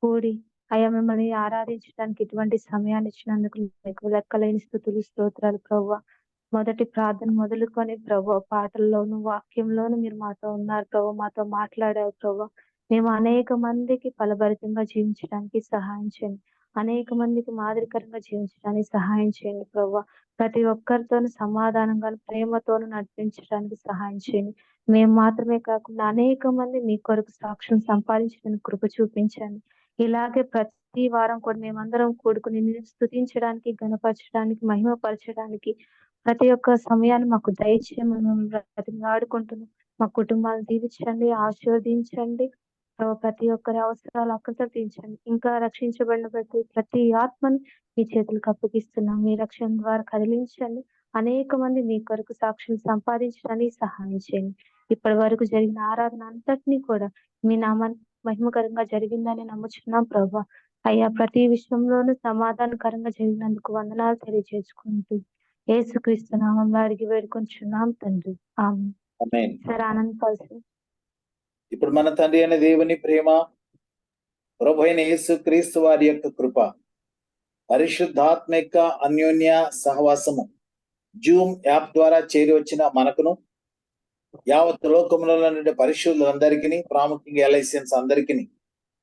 కూడి అయ్యా మిమ్మల్ని ఆరాధించడానికి ఇటువంటి సమయాన్ని ఇచ్చినందుకు మీకు లెక్కలేని స్తుతులు స్తోత్రాలు ప్రభు. మొదటి ప్రార్థన మొదలుకొని ప్రభు పాటల్లోను వాక్యంలోను మీరు మాతో ఉన్నారు ప్రభు, మాతో మాట్లాడారు ప్రభు. మేము అనేక మందికి ఫలభరితంగా జీవించడానికి సహాయం చేయండి. అనేక మందికి మాదిరికరంగా జీవించడానికి సహాయం చేయండి ప్రభు. ప్రతి ఒక్కరితోనూ సమాధానంగా ప్రేమతోనూ నడిపించడానికి సహాయం చేయండి. మేము మాత్రమే కాకుండా అనేక మంది మీ కొరకు సాక్ష్యం సంపాదించడానికి కృప చూపించండి. ఇలాగే ప్రతి వారం కూడా మేమందరం కూడుకుని నిన్ను స్తుతించడానికి, గణపరచడానికి, మహిమపరచడానికి ప్రతి ఒక్క సమయాన్ని మాకు దయచేయమని మేము బ్రతిమలాడుకుంటున్నాం. మా కుటుంబాలను దీవించండి, ఆశీర్వదించండి. ప్రతి ఒక్కరి అవసరాలు అక్కడితో తీర్చండి. ఇంకా రక్షించబడిన ప్రతి ఆత్మని మీ చేతులకు అప్పగిస్తున్నాం. మీ రక్షణ ద్వారా కదిలించండి. అనేక మంది మీ కొరకు సాక్షులు సంపాదించడానికి సహాయం చేయండి. ఇప్పటి వరకు జరిగిన ఆరాధన అంతటినీ కూడా మీ నామానికి మహిమకరంగా జరిగిందని నమ్ముచున్నాం ప్రభా. అయ్యా ప్రతి విషయంలోనూ సమాధానకరంగా జరిగినందుకు వందనాలు తెలియజేసుకుంటూ యేసుక్రీస్తు నామంలో అడిగి వేడుకొంచున్నాం తండ్రి. ఆమేన్. ఆమేన్. Sir Anand palsy. ఇప్పుడు మన తండ్రి అయిన దేవుని ప్రేమ, ప్రభు అయిన యేసు క్రీస్తు వారి యొక్క కృప, పరిశుద్ధాత్మ యొక్క అన్యోన్య సహవాసము జూమ్ యాప్ ద్వారా చేరి వచ్చిన మనకును, యావత్ లోకంలో నుండి పరిశుద్ధులందరికీ, ప్రాముఖ్యంగా ఎలైసియన్స్ అందరికీ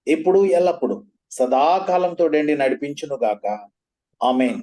ఇప్పుడు ఎల్లప్పుడు సదాకాలంతో నడిపించును గాక. ఆమేన్.